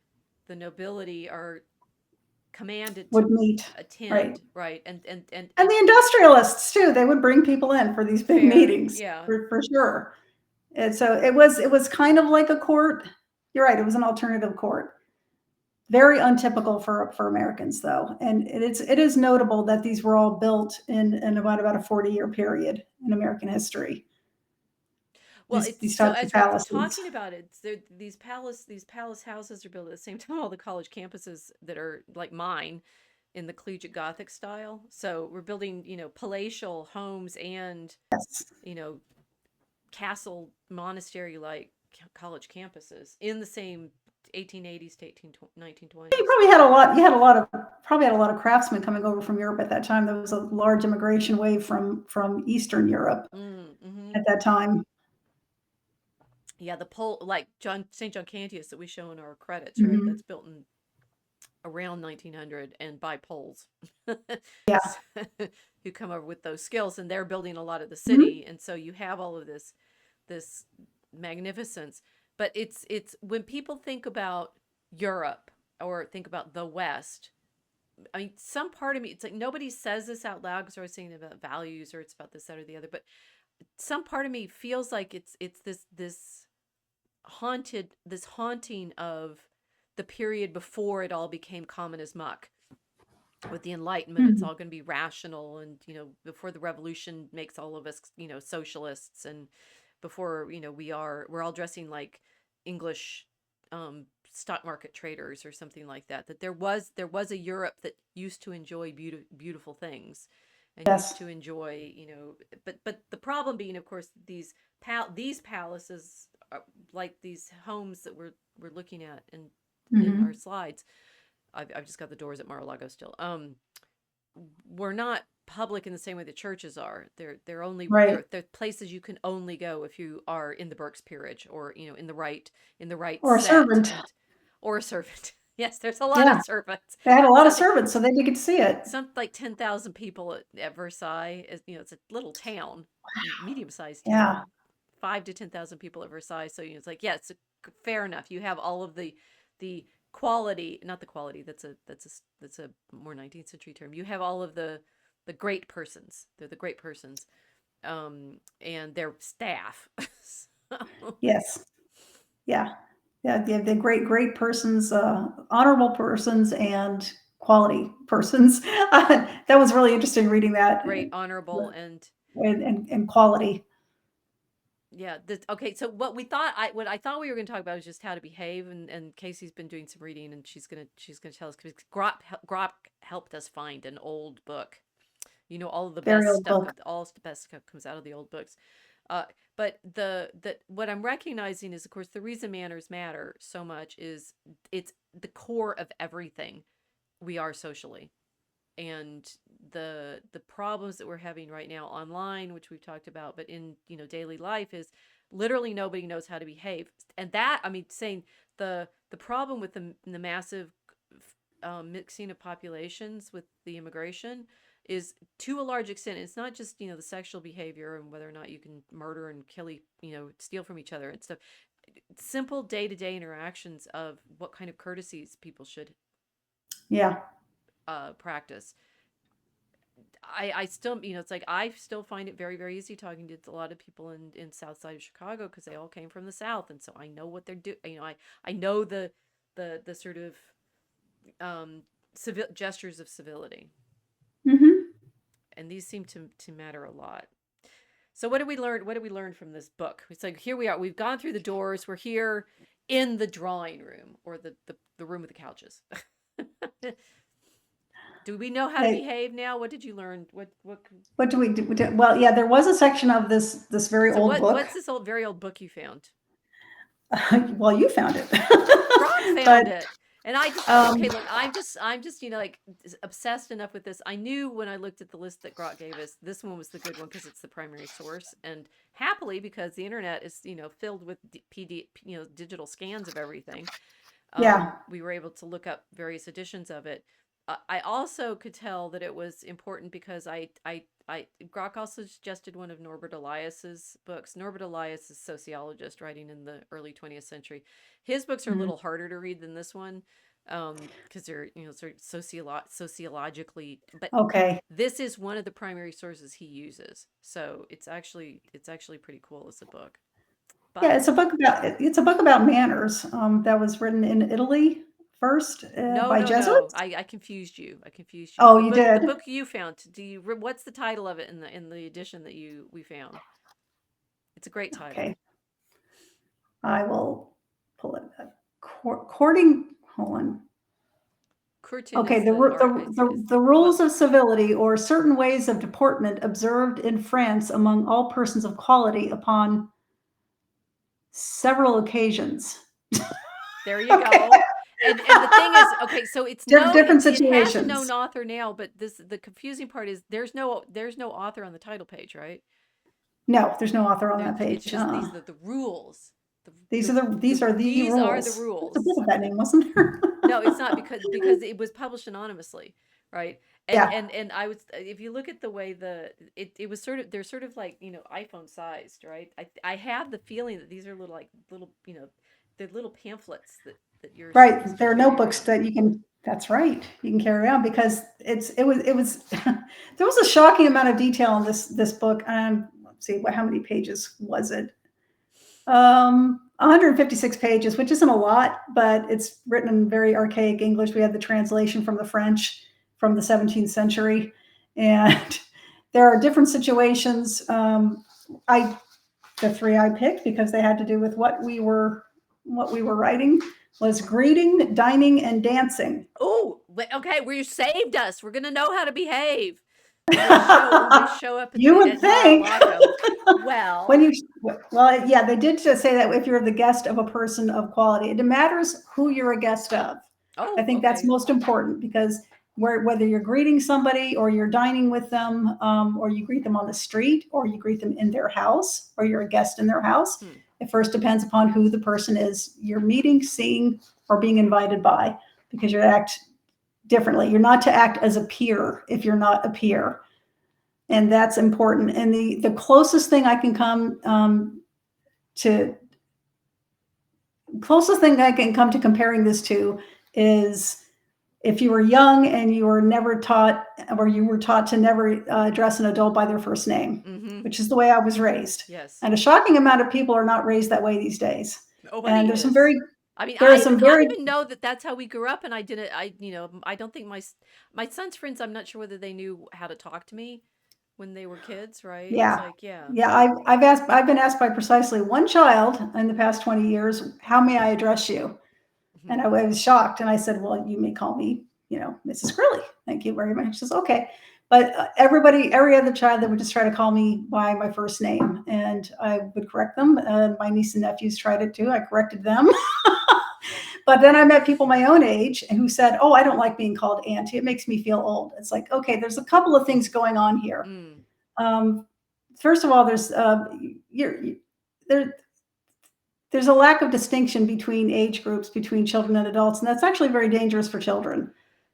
the nobility are commanded to Would meet, right? attend, right? And the industrialists too. They would bring people in for these big fair, meetings, yeah. for sure. And so it was kind of like a court. You're right. It was an alternative court. Very untypical for Americans, though, and it is notable that these were all built in about a 40-year period in American history. Well, These so types of as we're palaces. talking about it, these palace houses are built at the same time all the college campuses that are like mine in the collegiate Gothic style. So we're building, palatial homes and, Yes. you know, castle monastery like college campuses in the same 1880s to 1920s. You probably had a lot of craftsmen coming over from Europe at that time. There was a large immigration wave from Eastern Europe Mm-hmm. at that time. Yeah, the pole, like St. John Cantius that we show in our credits, right? Hmm. That's built in around 1900 and by Poles Yeah. who come over with those skills, and they're building a lot of the Hmm. city, and so you have all of this magnificence. But it's when people think about Europe or think about the West, some part of me, it's like nobody says this out loud because they're always saying about values or it's about this, that, or the other. But some part of me feels like it's this haunting of the period before it all became common as muck. With the Enlightenment, it's Hmm. all going to be rational, and before the revolution makes all of us, socialists, and before we're all dressing like English stock market traders or something like that. That there was a Europe that used to enjoy beautiful things, and used Yes. to enjoy, but the problem being, of course, these palaces are like these homes that we're looking at in our Hmm. slides. I've just got the doors at Mar-a-Lago still. We're not public in the same way the churches are. They're only Right. they're places you can only go if you are in the Burke's peerage, or in the right Or a set, servant. and or a servant. Yes, there's a lot of Yeah. servants. They had a lot of Something servants, so they could see it. some like 10,000 people at Versailles. It's a little town, medium-sized Yeah. town, 5 to 10,000 people at Versailles. So it's like, yeah, it's fair enough. You have all of the quality, not the quality. That's a more 19th century term. You have all of the great persons. They're the great persons. and their staff. Yes. Yeah. Yeah. They're great persons, honorable persons, and quality persons. That was really interesting reading that. Great, honorable, and And quality. yeah. Okay, so what I thought we were going to talk about was just how to behave, and Casey's been doing some reading, and she's gonna tell us, because Grok helped us find an old book. All of the Very best old stuff, book. all the best stuff comes out of the old books. But what I'm recognizing is, of course, the reason manners matter so much is it's the core of everything we are socially. And the problems that we're having right now online, which we've talked about, but in daily life, is literally nobody knows how to behave. And that, I mean, saying the problem with the massive mixing of populations with the immigration is, to a large extent, it's not just the sexual behavior and whether or not you can murder and kill, steal from each other and stuff. Simple day-to-day interactions of what kind of courtesies people should Yeah. practice. I still, it's like, I still find it very, very easy talking to a lot of people in South Side of Chicago, because they all came from the South, and so I know what they're doing. I know the sort of civil gestures of civility, Mm-hmm. and these seem to matter a lot. So what did we learn? What did we learn from this book? It's like, here we are. We've gone through the doors. We're here in the drawing room, or the room with the couches. Do we know how to behave now? What did you learn? What do we do? Well, yeah, there was a section of this very So old book. what's this very old book you found? Well, you found it. Grok But found it. And I just, um, okay, look, I'm just, like, obsessed enough with this. I knew when I looked at the list that Grok gave us, this one was the good one because it's the primary source. And happily, because the internet is, filled with digital scans of everything, yeah. we were able to look up various editions of it. I also could tell that it was important because Grok also suggested one of Norbert Elias's books. Norbert Elias is a sociologist writing in the early 20th century. His books are a Mhm. little harder to read than this one, because they're sort of sociologically. But Okay. this is one of the primary sources he uses, so it's actually pretty cool as a book. Yeah, But it's a book about manners, that was written in Italy first, no, by no, no. Jesuits. I confused you. I confused you. Oh, The you book did? you found. What's the title of it in the edition that we found? It's a great title. Okay. I will pull it up. Courting, hold on. Curtin Okay, is the art is the what? rules of civility, or certain ways of deportment observed in France among all persons of quality upon several occasions. There you Okay. go. And the thing is, okay, so Different it has a known situations. author now, but the confusing part is there's no author on the title page, right? No, there's no author on that It's page. just these the rules. These are the These are the rules. There's a bit rules. of that name, wasn't there? No, it's not, because it was published anonymously, right? And Yeah. I was, if you look at the way it was sort of, they're sort of like, iPhone sized, right? I have the feeling that these are little, they're little pamphlets that you're Right. supposed to There are carry notebooks around. that you can, that's right. You can carry around because it was, there was a shocking amount of detail in this book. Let's see, how many pages was it? 156 pages, which isn't a lot, but it's written in very archaic English. We had the translation from the French from the 17th century. And there are different situations. The three I picked because they had to do with what we were writing was greeting, dining, and dancing. Oh, okay, well, you saved us. We're gonna know how to behave when we show up You would at think. Mar-a-Lago. When Well, you Well, yeah, they did just say that if you're the guest of a person of quality, it matters who you're a guest of. I oh, think that's okay. most important because whether you're greeting somebody or you're dining with them, or you greet them on the street or you greet them in their house or you're a guest in their house, Hmm. it first depends upon who the person is you're meeting, seeing, or being invited by, because you act differently. You're not to act as a peer if you're not a peer, and that's important. And the closest thing I can come to closest thing I can come to comparing this to is if you were young and you were never taught, or you were taught to never address an adult by their first name, which is the way I was raised. Yes. And a shocking amount of people are not raised that way these days. Nobody And there's some is. very, I mean, there are some I very, even know that that's how we grew up, and I didn't. I don't think my son's friends. I'm not sure whether they knew how to talk to me when they were kids. Right? It's yeah, like, yeah. yeah. I've been asked by precisely one child in the past 20 years, how may I address you? And I was shocked. And I said, well, you may call me, Mrs. Curley. Thank you very much. She says, okay. But every other child, that would just try to call me by my first name. And I would correct them. My niece and nephews tried it too. I corrected them. But then I met people my own age who said, oh, I don't like being called auntie. It makes me feel old. It's like, okay, there's a couple of things going on here. First of all, there, there's a lack of distinction between age groups, between children and adults, and that's actually very dangerous for children.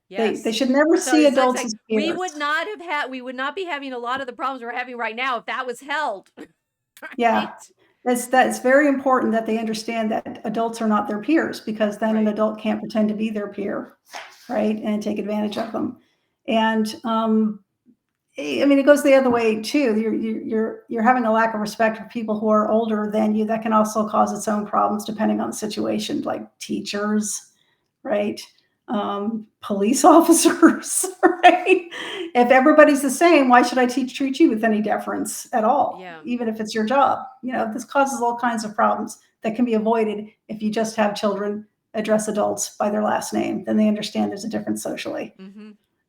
They Yes. should never So see it's adults like as peers. we would not be having a lot of the problems we're having right now if that was held. Yeah, Right? that's very important that they understand that adults are not their peers, because then an Right. adult can't pretend to be their peer, right, and take advantage of them. And I mean, it goes the other way too. You're having a lack of respect for people who are older than you. That can also cause its own problems depending on the situation, like teachers, right? Police officers, right? If everybody's the same, why should I treat you with any deference at all, Yeah. even if it's your job? This causes all kinds of problems that can be avoided if you just have children address adults by their last name. Then they understand there's a difference socially.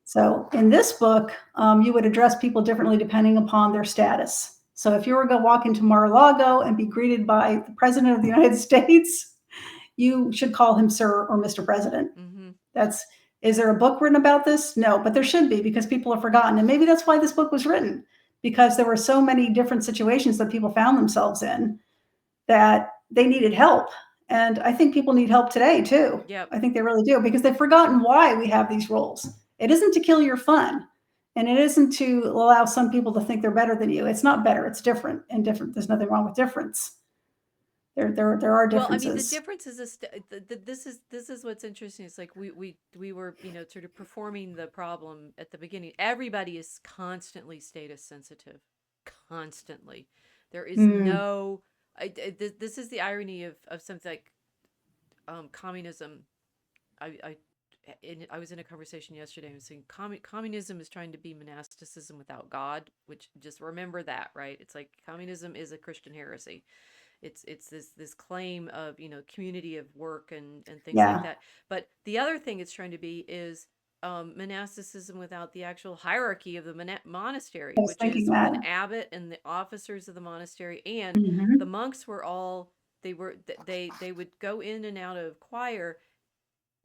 So in this book, you would address people differently depending upon their status. So if you were going to walk into Mar-a-Lago and be greeted by the President of the United States, you should call him Sir or Mr. President. Is there a book written about this? No, but there should be, because people have forgotten. And maybe that's why this book was written, because there were so many different situations that people found themselves in that they needed help. And I think people need help today too. Yep. I think they really do, because they've forgotten why we have these roles. It isn't to kill your fun, and it isn't to allow some people to think they're better than you. It's not better. It's different, and different. There's nothing wrong with difference. There are differences. Well, I mean, the difference is this is what's interesting. It's like we were, sort of performing the problem at the beginning. Everybody is constantly status sensitive, constantly. There is no. This is the irony of something like communism. I was in a conversation yesterday. I was saying communism is trying to be monasticism without God, which, just remember that, right? It's like communism is a Christian heresy. It's this claim of, community of work and things like that. But the other thing it's trying to be is monasticism without the actual hierarchy of the monastery, which is with an abbot and the officers of the monastery, and the monks were all they would go in and out of choir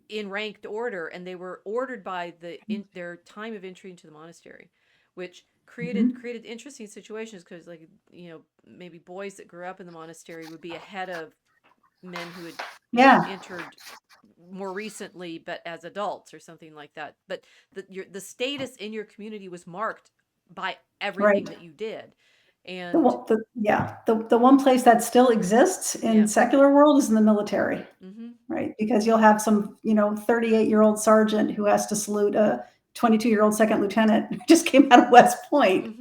in ranked order, and they were ordered by their time of entry into the monastery, which created interesting situations, because, like, maybe boys that grew up in the monastery would be ahead of men who had entered more recently, but as adults or something like that. But the status in your community was marked by everything that you did. And the one place that still exists in secular world is in the military, right? Because you'll have some 38-year-old sergeant who has to salute a 22-year-old second lieutenant who just came out of West Point,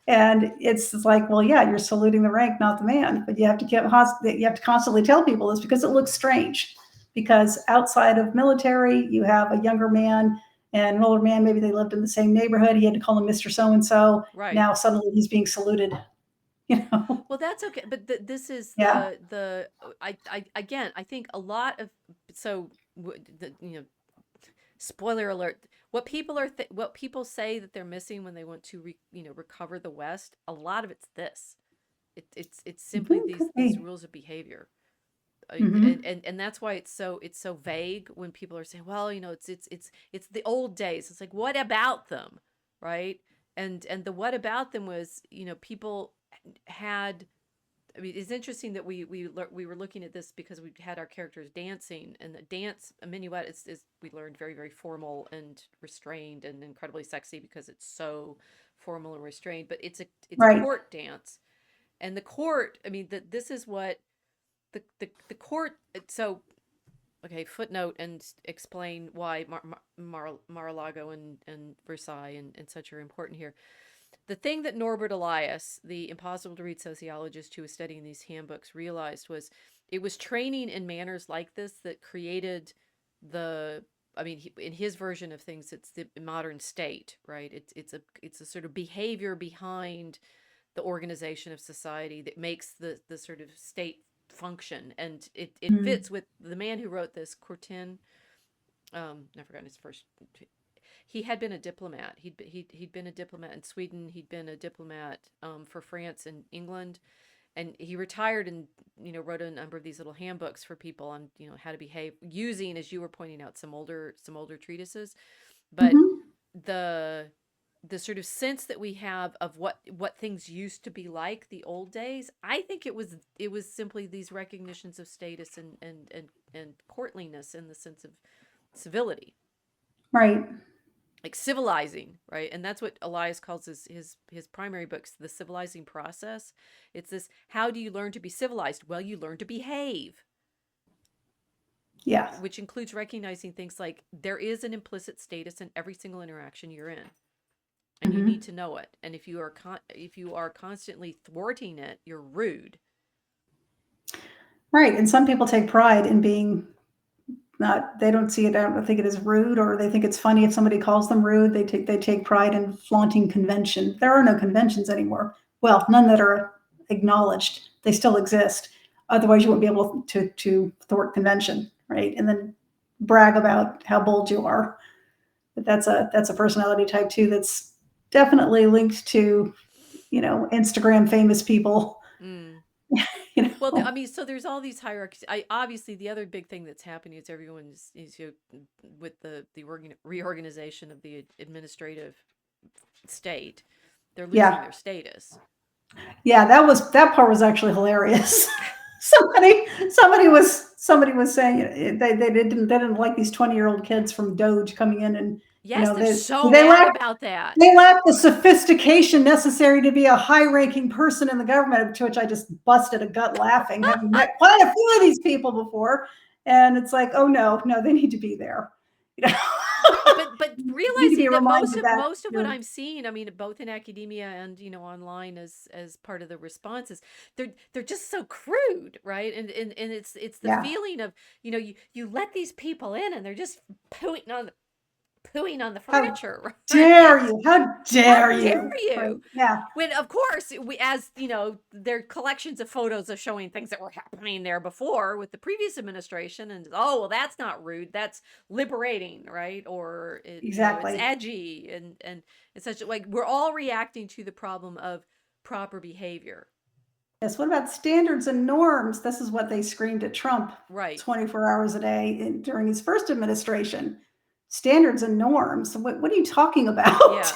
and it's like, well, yeah, you're saluting the rank, not the man. But you have to constantly tell people this, because it looks strange. Because outside of military, you have a younger man and an older man. Maybe they lived in the same neighborhood. He had to call him Mr. So-and-so. right Now suddenly he's being saluted. Well, that's okay, but this is I think a lot of spoiler alert. What people say that they're missing when they want to recover the West. A lot of it's this. It's simply these rules of behavior. And that's why it's so vague when people are saying, well, it's the old days. It's like, what about them, right? And the what about them was, people had. I mean, it's interesting that we were looking at this because we had our characters dancing, and the dance, a minuet, is we learned very, very formal and restrained and incredibly sexy, because it's so formal and restrained. But it's a court dance, and the court. I mean, this is what the court. So Okay, footnote and explain why Mar-a-Lago and Versailles and such are important here. The thing that Norbert Elias, the impossible to read sociologist who was studying these handbooks, realized was it was training in manners like this that created the. I mean, in his version of things, it's the modern state, right? It's a sort of behavior behind the organization of society that makes the sort of state function, and it Mm. fits with the man who wrote this, Courtin. I've forgotten his first. He had been a diplomat. He'd been a diplomat in Sweden. He'd been a diplomat for France and England, and he retired and wrote a number of these little handbooks for people on how to behave, using, as you were pointing out, some older treatises. But Hmm. the the sort of sense that we have of what things used to be like the old days, I think it was simply these recognitions of status and courtliness in the sense of civility, Right. like civilizing, right? And that's what Elias calls his primary books, the civilizing process. It's this: how do you learn to be civilized? Well, you learn to behave, Yeah. which includes recognizing things like there is an implicit status in every single interaction you're in, and you need Hmm. to know it. And if you are constantly thwarting it, you're rude. Right. And some people take pride in being not, they don't see it, I don't think it is rude, or they think it's funny if somebody calls them rude. They take pride in flaunting convention. There are no conventions anymore. Well, none that are acknowledged. They still exist. Otherwise, you wouldn't be able to thwart convention, right? And then brag about how bold you are. But that's a personality type too. That's definitely linked to Instagram famous people. Mm. You Well, I know, mean, so there's all these hierarchies. Obviously the other big thing that's happening is everyone with the reorganization of the administrative state, they're losing yeah. their status. Yeah, that part was actually hilarious. Somebody was saying they didn't like these 20-year-old kids from Doge coming in, and Yes, they're they so they mad lack about that. they lack the sophistication necessary to be a high-ranking person in the government. To which I just busted a gut laughing, having met quite a few of these people before, and it's like, oh no, no, they need to be there. You know, But need to be realizing that most reminded of that most of what you're I'm seeing, I mean, both in academia and online as part of the responses, they're just so crude, right? And it's the yeah. feeling of you let these people in and they're just pooing on the How furniture, right? dare you? How How dare dare you? Right? you? Yeah. When of course we, as there are collections of photos of showing things that were happening there before with the previous administration, and oh well, that's not rude, that's liberating, right? Or it's Exactly. edgy, and it's such like we're all reacting to the problem of proper behavior, Yes. What about standards and norms? This is what they screamed at Trump right? 24 hours a day during his first administration. Standards and norms. What are you talking about? Yeah.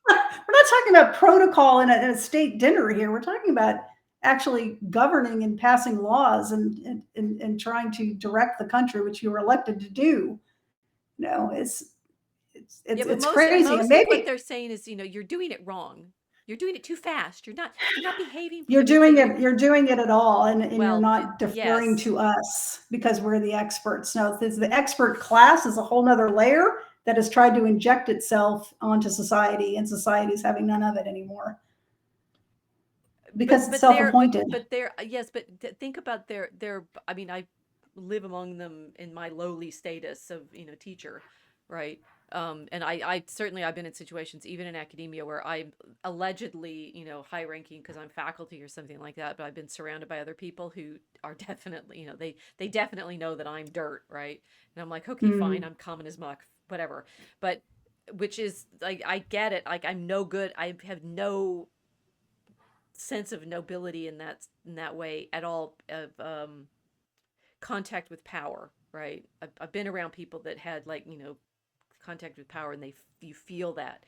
We're not talking about protocol in a state dinner here. We're talking about actually governing and passing laws and trying to direct the country, which you were elected to do. It's Yeah, it's but it's mostly crazy. And mostly what maybe they're saying is, you're doing it wrong. You're doing it too fast. You're not behaving. you're I mean, doing it you're doing it at all, and you're well, not deferring yes. to us because we're the experts. No, this, the expert class is a whole nother layer that has tried to inject itself onto society, and society's having none of it anymore because but it's but they're but self-appointed. but they're yes, but think about their I mean, I live among them in my lowly status of teacher, right? And I certainly I've been in situations even in academia where I'm allegedly high ranking because I'm faculty or something like that, but I've been surrounded by other people who are definitely they definitely know that I'm dirt, right? And I'm like, okay, fine, Mm, I'm common as muck, whatever. But which is like, I get it, like I'm no good, I have no sense of nobility in that way at all, of contact with power, right? I've been around people that had, like, contact with power, and you feel that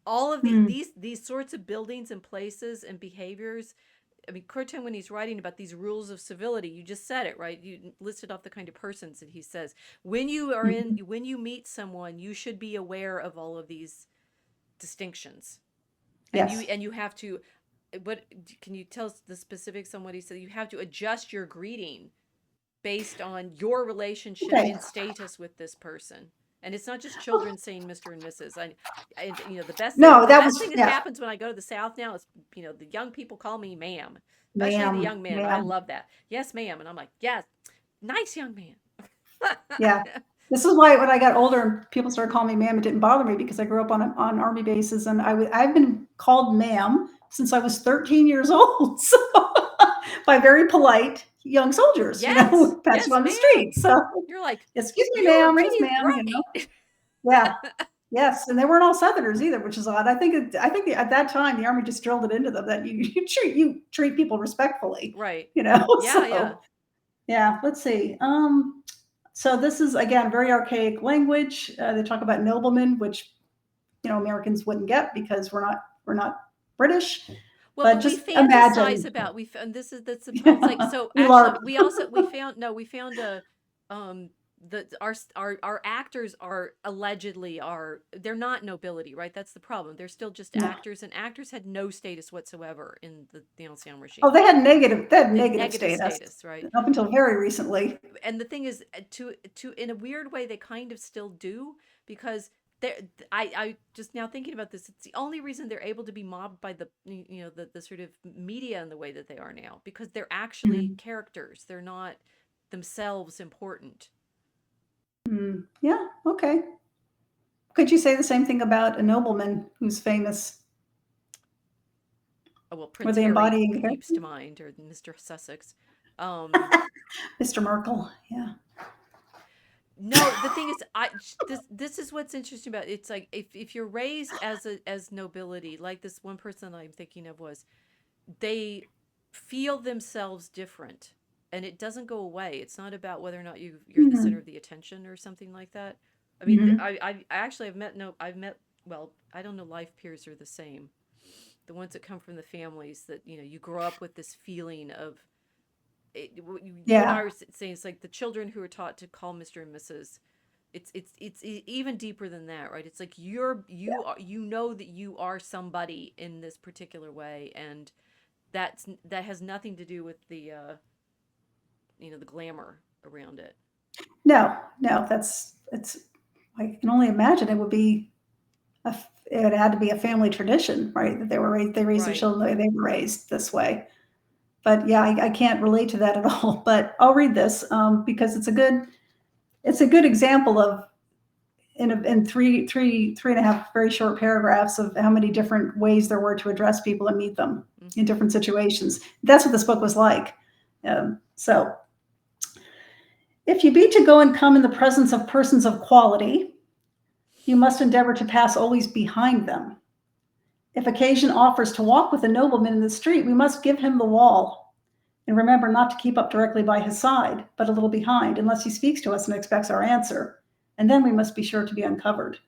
all of mm, these sorts of buildings and places and behaviors. I mean, Curtin, when he's writing about these rules of civility, you just said it, right? You listed off the kind of persons that he says, mhm. when you meet someone, you should be aware of all of these distinctions, and you Yes. and you have to, what can you tell us the specifics on what he said? You have to adjust your greeting based on your relationship Okay. and status with this person. And it's not just children saying Mr. and Mrs. And the best thing, No, the that best was, thing that yeah, happens when I go to the South now is, the young people call me ma'am, especially the ma'am, young men. I ma'am. love that. Yes, ma'am. And I'm like, yes, nice young man. Yeah. This is why when I got older and people started calling me ma'am, it didn't bother me because I grew up on army bases, and I've been called ma'am since I was 13 years old. So by very polite young soldiers, Yes, pass you yes, on the ma'am. street. So You're like, excuse me, you were ma'am. Yes, raised ma'am. right. Yeah. Yes, and they weren't all Southerners either, which is odd. I think at that time the army just drilled it into them that you treat people respectfully, Right. Yeah, yeah. So yeah, let's see. So this is again very archaic language. They talk about noblemen, which Americans wouldn't get because we're not British. Well, But but we just fantasize imagine, about and this is that's the problem. It's like, so we actually LARP. we found a our actors are allegedly they're not nobility, right? That's the problem. They're still just No. actors, and actors had no status whatsoever in the Ancien Oh, Regime. they had They had negative negative status status, right? up until very recently. And the thing is, to in a weird way, they kind of still do, because they're, I just now thinking about this, it's the only reason they're able to be mobbed by the sort of media in the way that they are now, because they're actually Mhm. characters. They're not themselves important. Yeah. Okay. Could you say the same thing about a nobleman who's famous? Oh, well, Were Prince they Harry embodying leaps to character? mind, or Mr. Sussex. Um, Mr. Merkel. Yeah. no, the thing is, this is what's interesting about it. It's like, if you're raised as nobility, like this one person I'm thinking of was, they feel themselves different, and it doesn't go away. It's not about whether or not you're the center Mhm. of the attention or something like that. I mean, Mhm. I actually have met no I've met well, I don't know, life peers are the same. The ones that come from the families that, you grow up with this feeling of it, what you and I Yeah. were saying, it's like the children who are taught to call Mr. and Mrs. It's even deeper than that, right? It's like you know that you are somebody in this particular way, and that has nothing to do with the glamour around it. No, no, it's. I can only imagine it would be it had to be a family tradition, right? That they raised their Right. children the way they were raised this way. But yeah, I can't relate to that at all. But I'll read this because it's a good example of in three and a half very short paragraphs of how many different ways there were to address people and meet them in Mm-hmm. different situations. That's what this book was like. So if you be to go and come in the presence of persons of quality, you must endeavor to pass always behind them. If occasion offers to walk with a nobleman in the street, we must give him the wall, and remember not to keep up directly by his side, but a little behind, unless he speaks to us and expects our answer. And then we must be sure to be uncovered.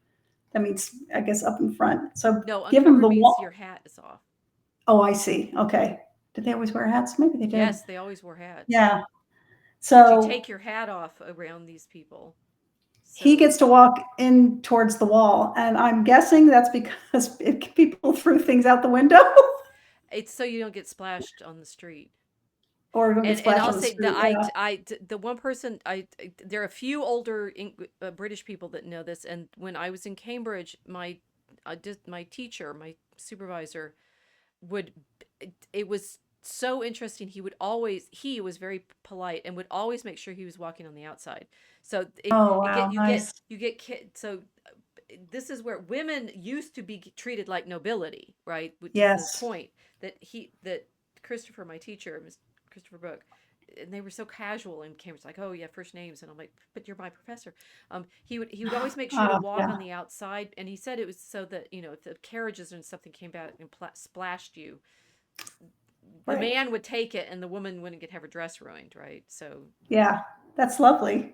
That means, I guess, up in front. So No, give him uncovered the means your wall. hat is off. Oh, I see. Okay. Did they always wear hats? Maybe they did. Yes, they always wore hats. Yeah. But you So take your hat off around these people. he So gets to walk in towards the wall. And I'm guessing that's because people threw things out the window it's so you don't get splashed on the street. or don't get And splashed I'll on the say that street. Yeah. the one person there are a few older British people that know this. And when I was in Cambridge, my teacher, my supervisor, would it was so interesting. He was very polite and would always make sure he was walking on the outside. So Oh, wow. Nice. you get kid. So this is where women used to be treated like nobility, right? Which is the Yes. point that Christopher, my teacher, Mr. Christopher Book, and they were so casual in Cambridge, like, oh yeah, first names, and I'm like, but you're my professor. He would always make sure to walk on Yeah. the outside, and he said it was so that, if the carriages and something came back and splashed you, the Right. man would take it, and the woman wouldn't have her dress ruined, right? So Yeah. That's lovely.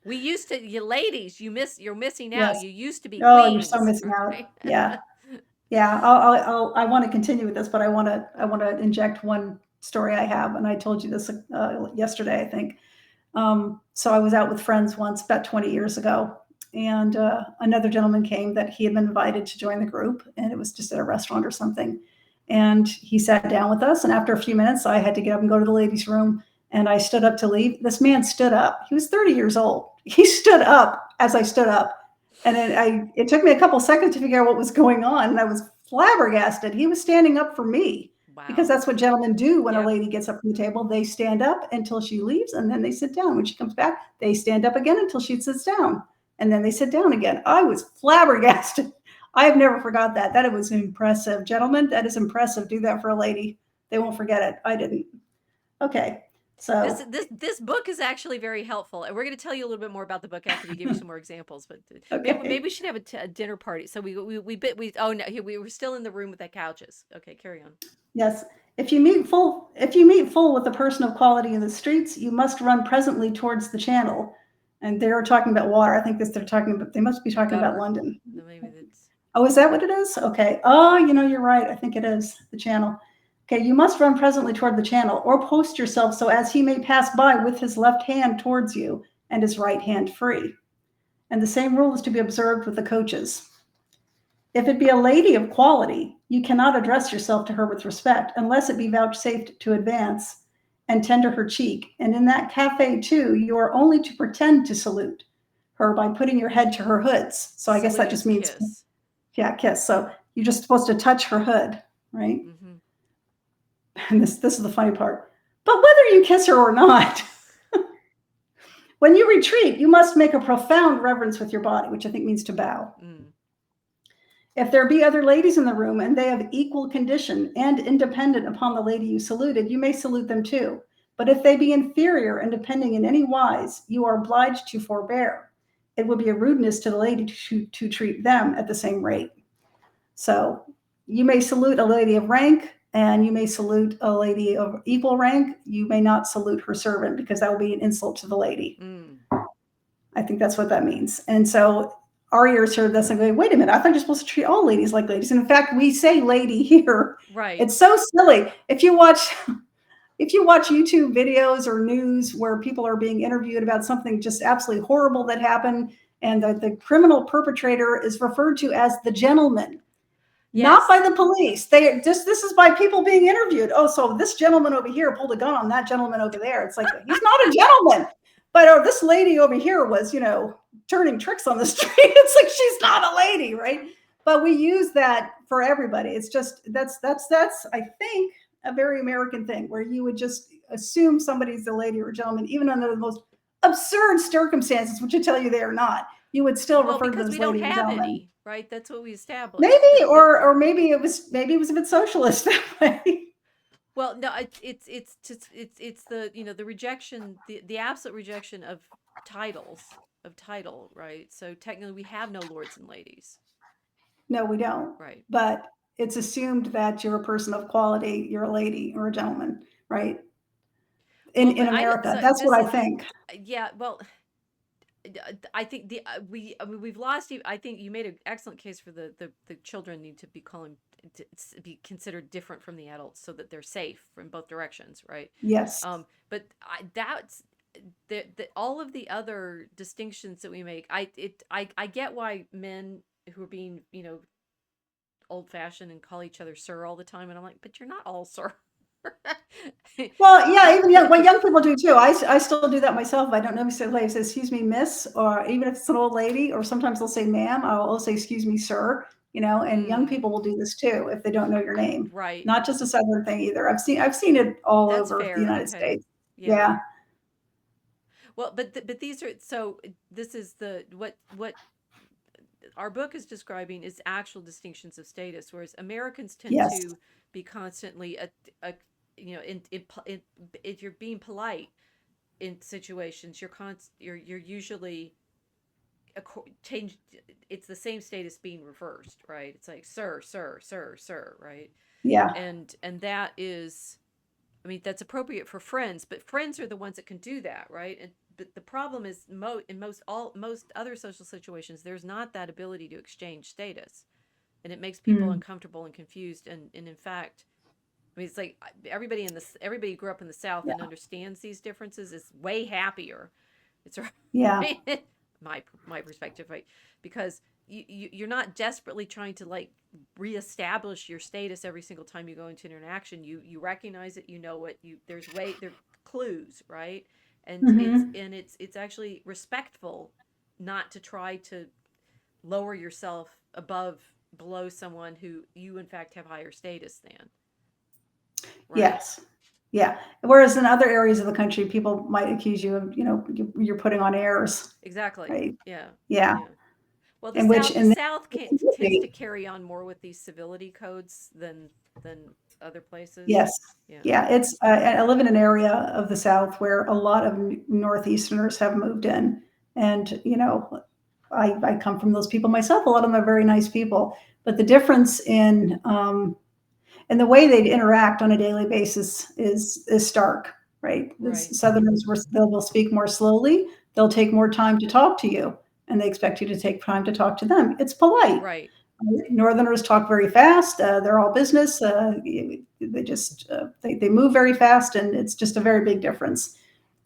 we used to, you ladies, you're missing out. Yes. You used to be Oh, you're so queens, missing out. right? Yeah. Yeah. I want to continue with this, but I want to inject one story I have. And I told you this yesterday, I think. So I was out with friends once about 20 years ago, and another gentleman came that he had been invited to join the group, and it was just at a restaurant or something. And he sat down with us, and after a few minutes, I had to get up and go to the ladies' room, and I stood up to leave. This man stood up. He was 30 years old. He stood up as I stood up. And it took me a couple seconds to figure out what was going on. And I was flabbergasted. He was standing up for me. Wow. Because that's what gentlemen do when a lady gets up from the table. They stand up until she leaves, and then they sit down. When she comes back, they stand up again until she sits down, and then they sit down again. I was flabbergasted. I have never forgot that. That was impressive. Gentlemen, that is impressive. Do that for a lady. They won't forget it. I didn't. Okay. So this book is actually very helpful, and we're going to tell you a little bit more about the book after we give you some more examples. But maybe we should have a dinner party. So we oh no, we were still in the room with the couches. Okay, carry on. Yes, if you meet full with a person of quality in the streets, you must run presently towards the channel. And they're talking about water. I think they're talking about. They must be talking about London. No, maybe that's. Oh, is that what it is? Okay. Oh, you're right. I think it is the channel. Okay, you must run presently toward the channel, or post yourself so as he may pass by with his left hand towards you and his right hand free. And the same rule is to be observed with the coaches. If it be a lady of quality, you cannot address yourself to her with respect, unless it be vouchsafed to advance and tender her cheek. And in that cafe, too, you are only to pretend to salute her by putting your head to her hoods. So I guess that just means kiss. Yeah, kiss. So you're just supposed to touch her hood, right? Mm-hmm. And this is the funny part. But whether you kiss her or not, when you retreat, you must make a profound reverence with your body, which I think means to bow. Mm. If there be other ladies in the room and they have equal condition and independent upon the lady you saluted, you may salute them too. But if they be inferior and depending in any wise, you are obliged to forbear. It would be a rudeness to the lady to treat them at the same rate. So you may salute a lady of rank, and you may salute a lady of equal rank. You may not salute her servant, because that will be an insult to the lady. Mm. I think that's what that means. And so our ears heard this and go, wait a minute, I thought you're supposed to treat all ladies like ladies. And in fact, we say lady here. Right. It's so silly. If you watch YouTube videos or news where people are being interviewed about something just absolutely horrible that happened, and the criminal perpetrator is referred to as the gentleman. Yes. Not by the police. This is by people being interviewed. Oh, so this gentleman over here pulled a gun on that gentleman over there. It's like, he's not a gentleman. But this lady over here was, turning tricks on the street. It's like, she's not a lady, right? But we use that for everybody. It's just, that's I think, a very American thing, where you would just assume somebody's a lady or a gentleman, even under the most absurd circumstances, which I tell you they are not. You would still refer to them as lady or gentleman. Any, right? That's what we established. Maybe, or maybe it was a bit socialist that way. Well, no, it's the the rejection, the absolute rejection of title, right? So technically, we have no lords and ladies. No, we don't. Right. But it's assumed that you're a person of quality, you're a lady or a gentleman, right? In America, that's what I think. Yeah, well, I think we've lost. I think you made an excellent case for the children need to be be considered different from the adults, so that they're safe from both directions, right? Yes. But that's all of the other distinctions that we make. I get why men who are being old fashioned and call each other sir all the time, and I'm like, but you're not all sir. Well, yeah, even young people do too. I still do that myself. I don't know if somebody says, excuse me, miss, or even if it's an old lady, or sometimes they'll say ma'am, I'll say, excuse me, sir, and young people will do this too if they don't know your name. Right. Not just a Southern thing either. I've seen it all over the United States. Yeah. Well, but these are, so this is what our book is describing is actual distinctions of status, whereas Americans tend to be constantly if you're being polite in situations, you're usually changed. It's the same status being reversed, right? It's like sir, right? Yeah. And that is, I mean, that's appropriate for friends, but friends are the ones that can do that, right? But the problem is in most other social situations, there's not that ability to exchange status, and it makes people uncomfortable and confused. And in fact, I mean, it's like everybody who grew up in the South and understands these differences is way happier. It's right. My perspective, right? Because you're not desperately trying to like reestablish your status every single time you go into an interaction. You recognize it. You know what there's clues, right? And Mm-hmm. it's actually respectful not to try to lower yourself below someone who you in fact have higher status than, right? Yes. Yeah. Whereas in other areas of the country, people might accuse you of, you're putting on airs, Exactly. right? Yeah. Yeah. Yeah. Well, In which The in South tends to the carry on more with these civility codes than other places. yes. Yeah. Yeah. It's, I live in an area of the South where a lot of Northeasterners have moved in. And, I come from those people myself. A lot of them are very nice people. But the difference and the way they interact on a daily basis is stark, right? The Right. Southerners will speak more slowly. They'll take more time to talk to you, and they expect you to take time to talk to them. It's polite. Right. Northerners talk very fast. They're all business. They just they move very fast, and it's just a very big difference.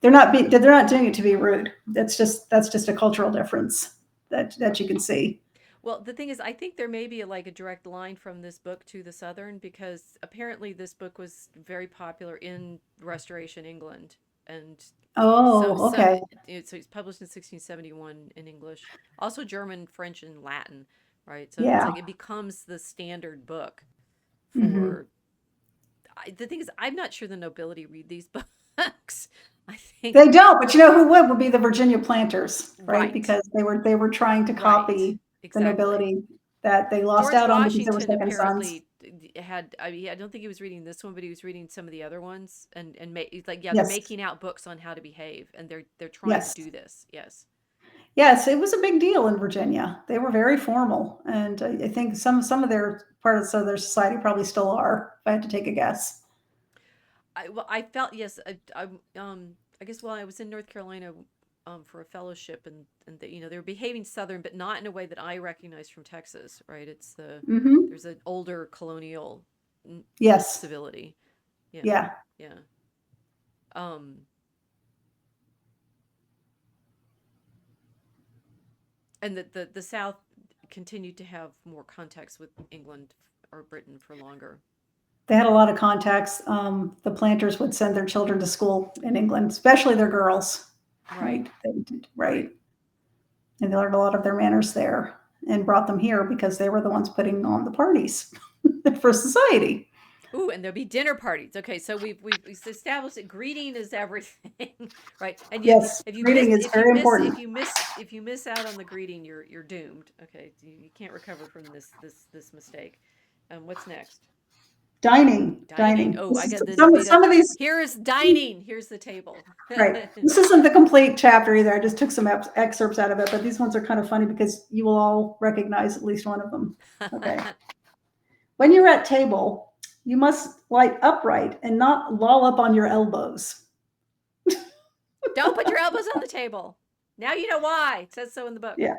They're not doing it to be rude. That's just a cultural difference that you can see. Well, the thing is, I think there may be like a direct line from this book to the Southern because apparently this book was very popular in Restoration England, and Oh, okay. so it's published in 1671 in English, also German, French, and Latin, right? So it's Yeah. like it becomes the standard book Hmm. for. The thing is, I'm not sure the nobility read these books. I think They don't, but you know who would be the Virginia planters, right? right, Because they were trying to right, copy the exactly. nobility that they lost George out on because they were Washington second sons. apparently had. I mean, I don't think he was reading this one, but he was reading some of the other ones, and he's like, yeah, they're Yes, making out books on how to behave, and they're trying to yes, do this. Yes, yes. It was a big deal in Virginia. They were very formal, and I think some of their parts of their society probably still are. If I had to take a guess. I felt yes. I guess while I was in North Carolina, for a fellowship, and they were behaving Southern, but not in a way that I recognized from Texas, right? Hmm. There's an older colonial Yes, civility. Yeah, yeah. yeah. Um, and the South continued to have more contacts with England or Britain for longer. They had a lot of contacts. The planters would send their children to school in England, especially their girls, Right, right? They did, right. right. And they learned a lot of their manners there and brought them here because they were the ones putting on the parties for society. Ooh, and there'll be dinner parties. Okay, so we've established that greeting is everything, right? And Yes, reading is very important. if you miss out on the greeting, you're doomed. Okay, you can't recover from this mistake. What's next? Dining, Dining. dining. Oh, This I is got some of these. here is dining. Here's the table. Right. This isn't the complete chapter either. I just took some excerpts out of it, but these ones are kind of funny because you will all recognize at least one of them. Okay. When you're at table, you must lie upright and not loll up on your elbows. Don't put your elbows on the table. Now you know why. It says so in the book. Yeah.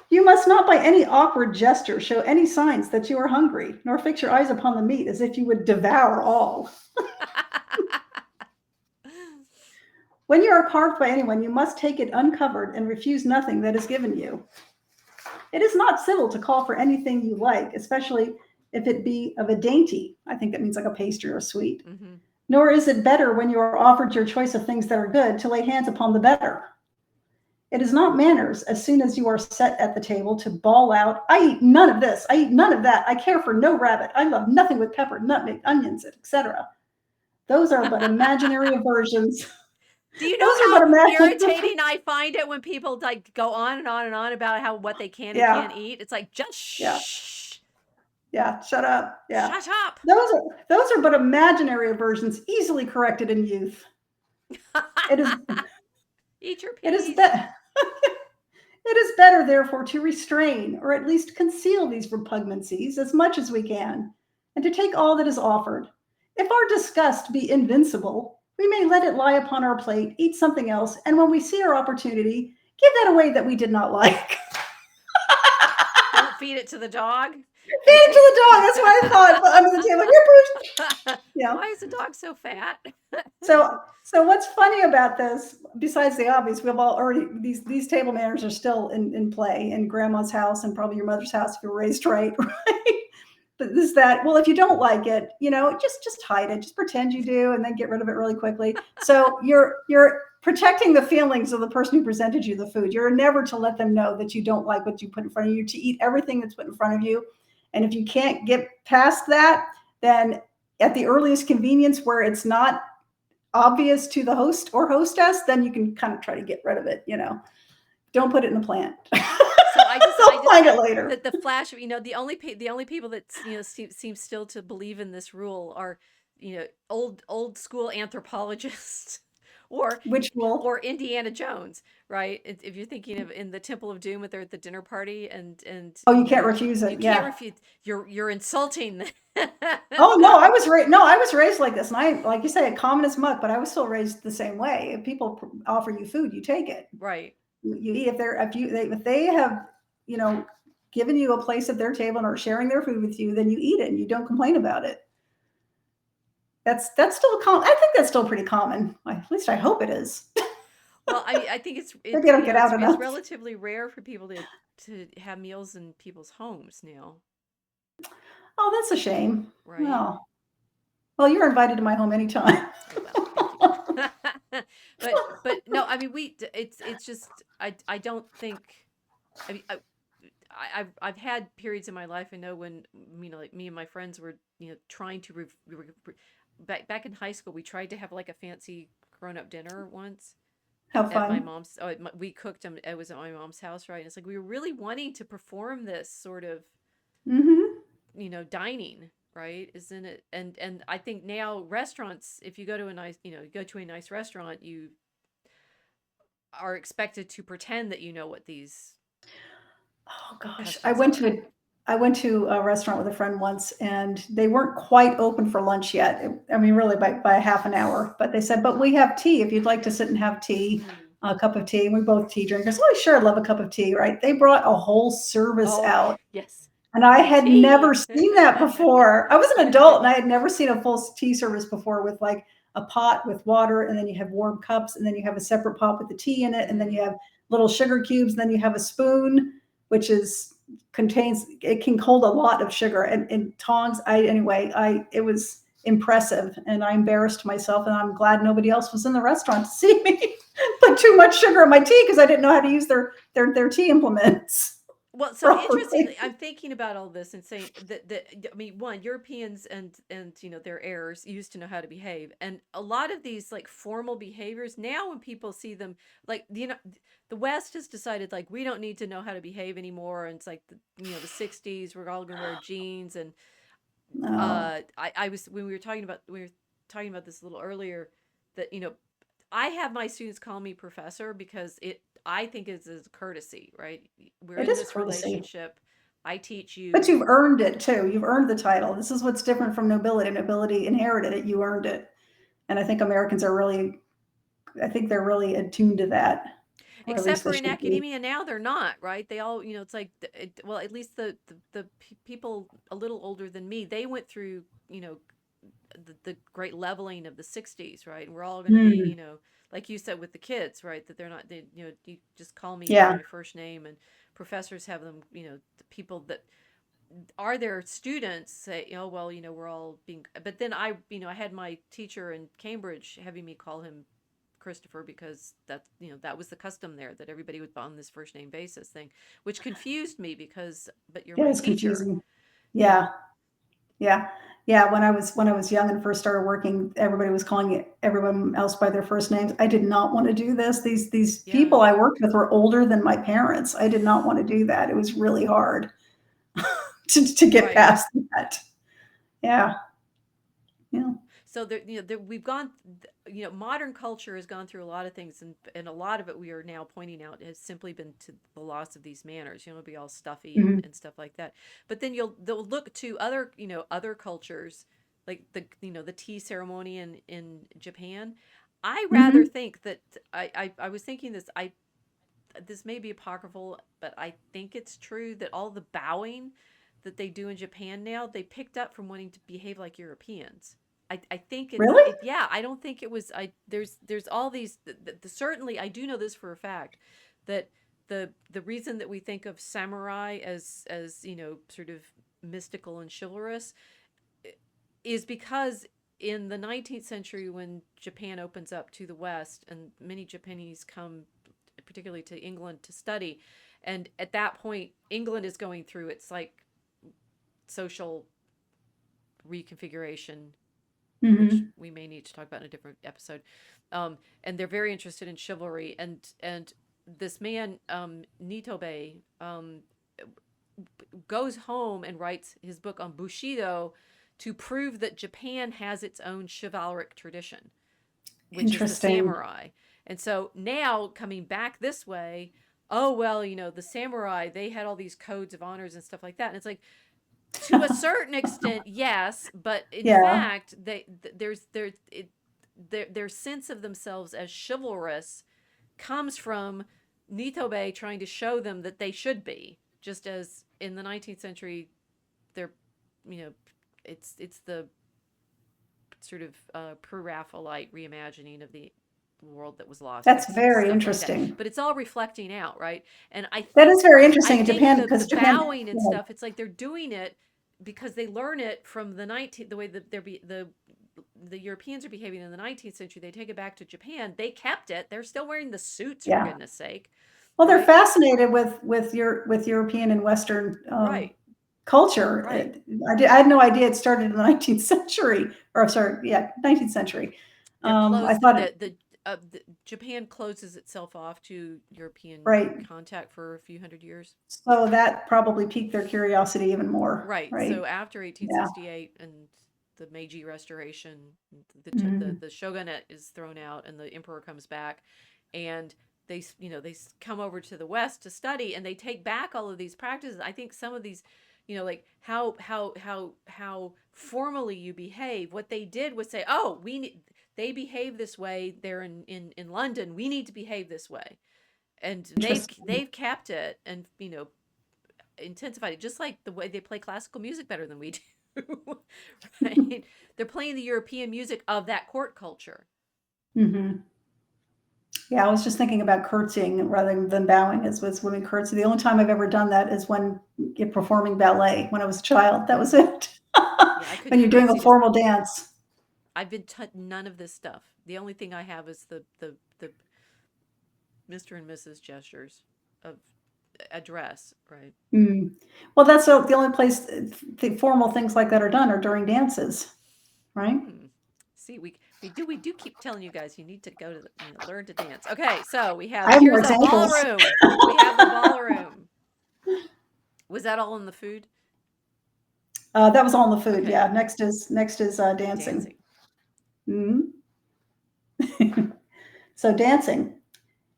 You must not by any awkward gesture show any signs that you are hungry, nor fix your eyes upon the meat as if you would devour all. When you are carved by anyone, you must take it uncovered and refuse nothing that is given you. It is not civil to call for anything you like, especially if it be of a dainty. I think that means like a pastry or sweet. Mm-hmm. Nor is it better when you are offered your choice of things that are good to lay hands upon the better. It is not manners, as soon as you are set at the table, to bawl out, I eat none of this, I eat none of that, I care for no rabbit, I love nothing with pepper, nutmeg, onions, etc. Those are but imaginary aversions. Do you know Those are how but imaginary. irritating I find it when people like go on and on and on about how what they can and Yeah, can't eat? It's like just yeah, shh, yeah. Shut up. Yeah, shut up. those are but imaginary aversions, easily corrected in youth. It is Eat your it is peas. better. It is better, therefore, to restrain or at least conceal these repugnancies as much as we can, and to take all that is offered. If our disgust be invincible, we may let it lie upon our plate, eat something else, and when we see our opportunity, give that away that we did not like. Don't feed it to the dog. Feed it to the dog. That's what I thought under the table. Here, yeah. Why is the dog so fat? So what's funny about this, besides the obvious, we've all already these table manners are still in play in grandma's house and probably your mother's house if you were raised right, right? is that, well, if you don't like it, just hide it, just pretend you do, and then get rid of it really quickly. So you're protecting the feelings of the person who presented you the food. You're never to let them know that you don't like what you put in front of you, to eat everything that's put in front of you. And if you can't get past that, then at the earliest convenience where it's not obvious to the host or hostess, then you can kind of try to get rid of it. Don't put it in the plant. So I just find it later. The flash, the only people that seem still to believe in this rule are old school anthropologists or Which will, or Indiana Jones, right? If you're thinking of in the Temple of Doom, when they're at the dinner party and oh, you can't refuse it. you Yeah. can't refuse. You're insulting. Oh no, I was raised like this, and I, like you say, common as muck, but I was still raised the same way. If people offer you food, you take it. Right. You eat. If they have, given you a place at their table and are sharing their food with you, then you eat it and you don't complain about it. That's still common. I think that's still pretty common. At least I hope it is. Well, I think it's Maybe I don't get out it's enough. relatively rare for people to have meals in people's homes now. Oh, that's a shame. Right. Well, you're invited to my home anytime. Oh, well, thank you. but no, I mean it's just I don't think I mean I've had periods in my life. I know when like me and my friends were trying to back in high school, we tried to have like a fancy grown up dinner once Have at my fun. mom's. We cooked them. It was at my mom's house, right? And it's like we were really wanting to perform this sort of Mm-hmm. dining, right? Isn't it? And I think now restaurants, if you go to a nice go to a nice restaurant, you are expected to pretend that you know what these Oh gosh, I customs went are. to I went to a restaurant with a friend once, and they weren't quite open for lunch yet. I mean, really by half an hour. But they said, "But we have tea if you'd like to sit and have tea, Mm. a cup of tea." And we both tea drinkers. Oh, sure, I love a cup of tea, right? They brought a whole service Oh, out, yes. and I The had never tea. seen that before. I was an adult, and I had never seen a full tea service before, with like a pot with water, and then you have warm cups, and then you have a separate pot with the tea in it, and then you have little sugar cubes, and then you have a spoon, which is contains, it can hold a lot of sugar, and tongs. I it was impressive, and I embarrassed myself, and I'm glad nobody else was in the restaurant to see me put too much sugar in my tea, because I didn't know how to use their tea implements Well, so interestingly, properly. I'm thinking about all this and saying that I mean, one, Europeans and their heirs used to know how to behave, and a lot of these like formal behaviors now, when people see them, like the West has decided like we don't need to know how to behave anymore, and it's like the '60s, we're all gonna wear jeans, and No. I was when we were talking about this a little earlier, that I have my students call me professor because I think it's a courtesy, right? We're It in is this courtesy, relationship. I teach but you. you've earned it too. You've earned the title. This is what's different from nobility. Nobility inherited it. You earned it. And I think Americans are really, I think they're really attuned to that, or at Except least they for in should be. academia now, they're not, right? They all, it's like, well, at least the people a little older than me, they went through, the great leveling of the '60s, right? And we're all going to be, Mm, like you said with the kids, right? That they're not, you just call me by yeah. my first name, and professors have them, the people that are their students say, oh, well, we're all being, but then I had my teacher in Cambridge having me call him Christopher because that was the custom there, that everybody would on this first name basis thing, which confused me because, but you're Yeah, my it's teacher, confusing. you know. Yeah. Yeah. Yeah. When I was young and first started working, everybody was calling everyone else by their first names. I did not want to do this. These Yeah. people I worked with were older than my parents. I did not want to do that. It was really hard to get Right. past that. Yeah. Yeah. So we've gone, modern culture has gone through a lot of things, and a lot of it we are now pointing out has simply been to the loss of these manners. It'll be all stuffy and, Mhm. and stuff like that. But then they'll look to other, other cultures, like the tea ceremony in Japan. I rather Mhm. think that I was thinking this, this may be apocryphal, but I think it's true that all the bowing that they do in Japan now, they picked up from wanting to behave like Europeans. I think Really? yeah, I don't think it was there's all these certainly I do know this for a fact, that the reason that we think of samurai as sort of mystical and chivalrous is because in the 19th century, when Japan opens up to the West and many Japanese come particularly to England to study, and at that point England is going through its like social reconfiguration, which we may need to talk about in a different episode. And they're very interested in chivalry, and this man Nitobe goes home and writes his book on Bushido to prove that Japan has its own chivalric tradition, which is the samurai. And so now coming back this way, oh, well, the samurai, they had all these codes of honors and stuff like that. And it's like, to a certain extent, yes, but in fact, their sense of themselves as chivalrous comes from Nitobe trying to show them that they should be, just as in the 19th century, they're, it's the sort of pre-Raphaelite reimagining of the world that was lost. That's very interesting. Like that. But it's all reflecting out, right? And I think that is very interesting in Japan, because the bowing and stuff, it's like they're doing it because they learn it from the way that the Europeans are behaving in the 19th century. They take it back to Japan. They kept it. They're still wearing the suits, for goodness sake. Well, they're fascinated with European and Western culture. Right. I had no idea it started in the 19th century, or sorry, 19th century. I thought Japan closes itself off to European contact for a few hundred years. So that probably piqued their curiosity even more. Right. So after 1868 and the Meiji Restoration, the shogunate is thrown out and the emperor comes back, and they come over to the West to study, and they take back all of these practices. I think some of these, like how formally you behave. What they did was say, oh, they behave this way. They're in London. We need to behave this way, and they've kept it and intensified it, just like the way they play classical music better than we do. Right? They're playing the European music of that court culture. Mm-hmm. Yeah, I was just thinking about curtsying rather than bowing as women curtsy. The only time I've ever done that is when you're performing ballet when I was a child. That was it. When you're doing a formal dance. I've been none of this stuff. The only thing I have is the Mr. and Mrs. gestures of address, right? Well, that's the only place the formal things like that are done are during dances, right? See, we do keep telling you guys you need to go to learn to dance. Okay, so we have here's a ballroom. We have the ballroom. Was that all in the food? That was all in the food. Okay. Yeah. Next is dancing. So dancing.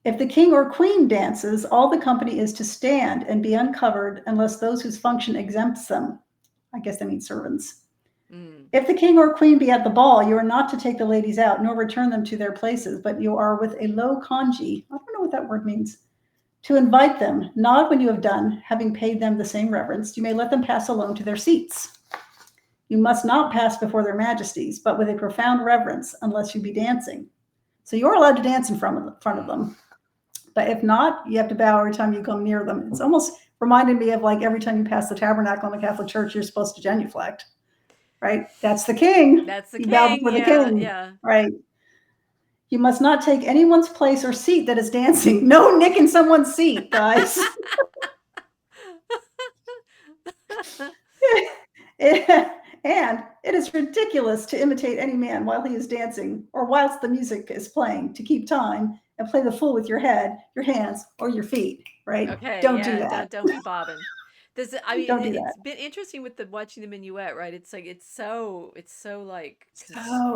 If the king or queen dances, all the company is to stand and be uncovered unless those whose function exempts them. I guess that means servants. If the king or queen be at the ball, you are not to take the ladies out, nor return them to their places, but you are with a low congee. I don't know what that word means. To invite them, not when you have done, having paid them the same reverence, you may let them pass alone to their seats. You must not pass before their majesties, but with a profound reverence, unless you be dancing. So you're allowed to dance in front of them. But if not, you have to bow every time you come near them. It's almost reminded me of like every time you pass the tabernacle in the Catholic Church, you're supposed to genuflect, right? That's the king. That's the you king. Bow before the king. Yeah. Right. You must not take anyone's place or seat that is dancing. No nicking someone's seat, guys. And it is ridiculous to imitate any man while he is dancing or whilst the music is playing, to keep time and play the fool with your head, your hands, or your feet, right? Okay, don't do that. Don't be bobbing. It's that. been interesting with watching the minuet, right? It's like it's so like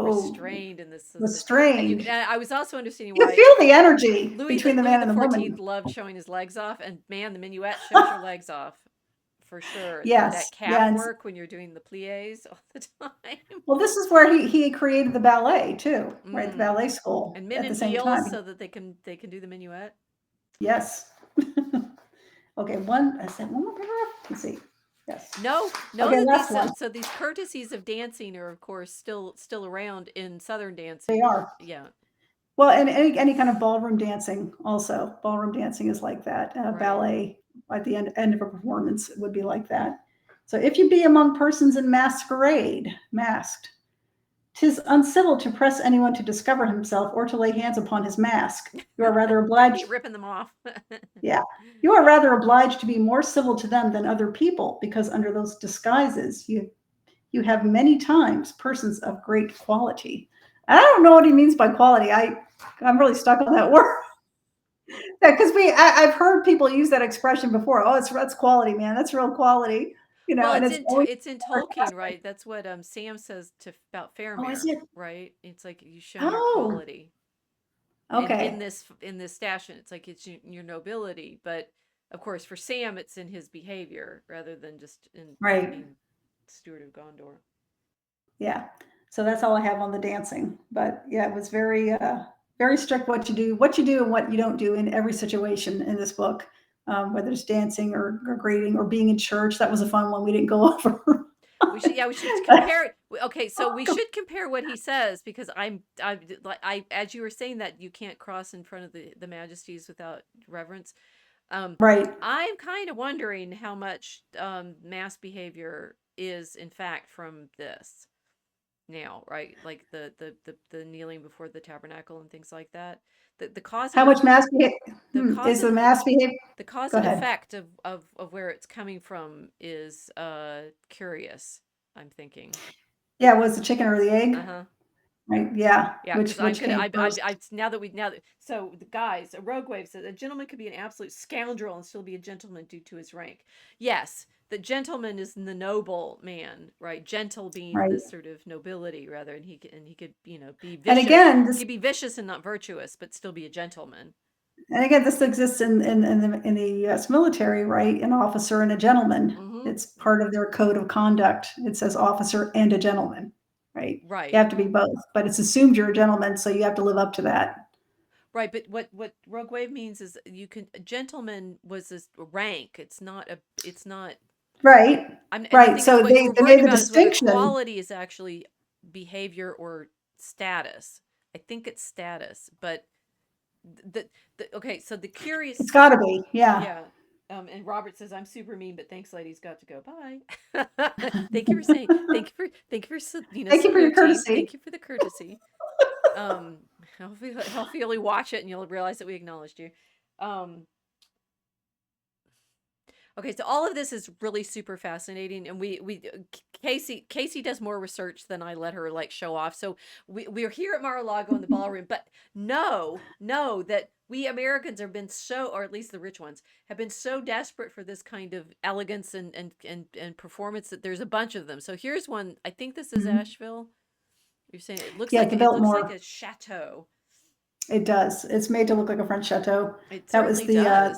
restrained in this. Restrained. And I was also understanding why you feel the energy Louis between the man and the woman. XIV loved showing his legs off, and man, the minuet shows your legs off. For sure. Yes. That calf work when you're doing the pliés all the time. Well, this is where he created the ballet too, right? The ballet school. And men at the same heels time. so that they can do the minuet. Yes. Okay, one more paragraph? Let's see. Yes. No. Okay, so these courtesies of dancing are, of course, still around in Southern dancing. They are. Yeah. Well, and any kind of ballroom dancing also. Ballroom dancing is like that. Ballet at the end of a performance would be like that. So if you be among persons in masquerade, masked, 'tis uncivil to press anyone to discover himself or to lay hands upon his mask. You are rather Don't be obliged. ripping them off. Yeah. You are rather obliged to be more civil to them than other people, because under those disguises you have many times persons of great quality. I don't know what he means by quality. I'm really stuck on that word. Because I've heard people use that expression before. Oh, that's quality, man. That's real quality. Well, And it's always it's in Tolkien, sarcastic. right? That's what Sam says to about Oh, is Faramir, it? right? It's like you show your Oh, quality okay. in this station. It's like it's your nobility, but of course for Sam it's in his behavior rather than just in Right. being steward of Gondor. Yeah. So that's all I have on the dancing. But yeah, it was very strict what you do and what you don't do in every situation in this book, whether it's dancing or grading or being in church. That was a fun one we didn't go over. We should compare. Okay, so we should compare what he says because as you were saying that you can't cross in front of the majesties without reverence. Um, Right. I'm kind of wondering how much mass behavior is in fact from this now, right? Like the kneeling before the tabernacle and things like that. The cause How and much mass the cause is and the mass behavior? the cause Go and ahead. effect of where it's coming from is curious, I'm thinking. Yeah, was the chicken or the egg? Uh-huh. Right. Yeah. Yeah, because I'm Which gonna, came first? now that so the guys, a rogue wave said a gentleman could be an absolute scoundrel and still be a gentleman due to his rank. Yes, the gentleman is the noble man, right? Gentle being Right. this sort of nobility rather, and he could, be And vicious. again, He this could be vicious and not virtuous, but still be a gentleman. and again, this exists in the U.S. military, right? An officer and a gentleman. Mm-hmm. It's part of their code of conduct. It says officer and a gentleman, right? You Right. have to be both, but it's assumed you're a gentleman, so you have to live up to that. Right, but what rogue wave means is you can a gentleman was this rank. It's not Right. and I Right. think it's So what you were they worried made the about is whether distinction. quality is actually behavior or status. I think it's status, but the okay, so the It's curious, got to be. Yeah. yeah. And Robert says I'm super mean, but thanks, ladies, got to go. Bye. Thank you for saying. Thank you for Thank you for your saluting. courtesy. Thank you for the courtesy. Um, hopefully you'll watch it and you'll realize that we acknowledged you. Um, Okay, so all of this is really super fascinating, and we Casey does more research than I let her like show off. So we're here at Mar-a-Lago in the ballroom, but know that we Americans have been so, or at least the rich ones, have been so desperate for this kind of elegance and performance that there's a bunch of them. So here's one. I think this is Mhm. Asheville. You're saying Yeah, the it looks like Biltmore. a chateau. It does. It's made to look like a French chateau. It That was certainly does.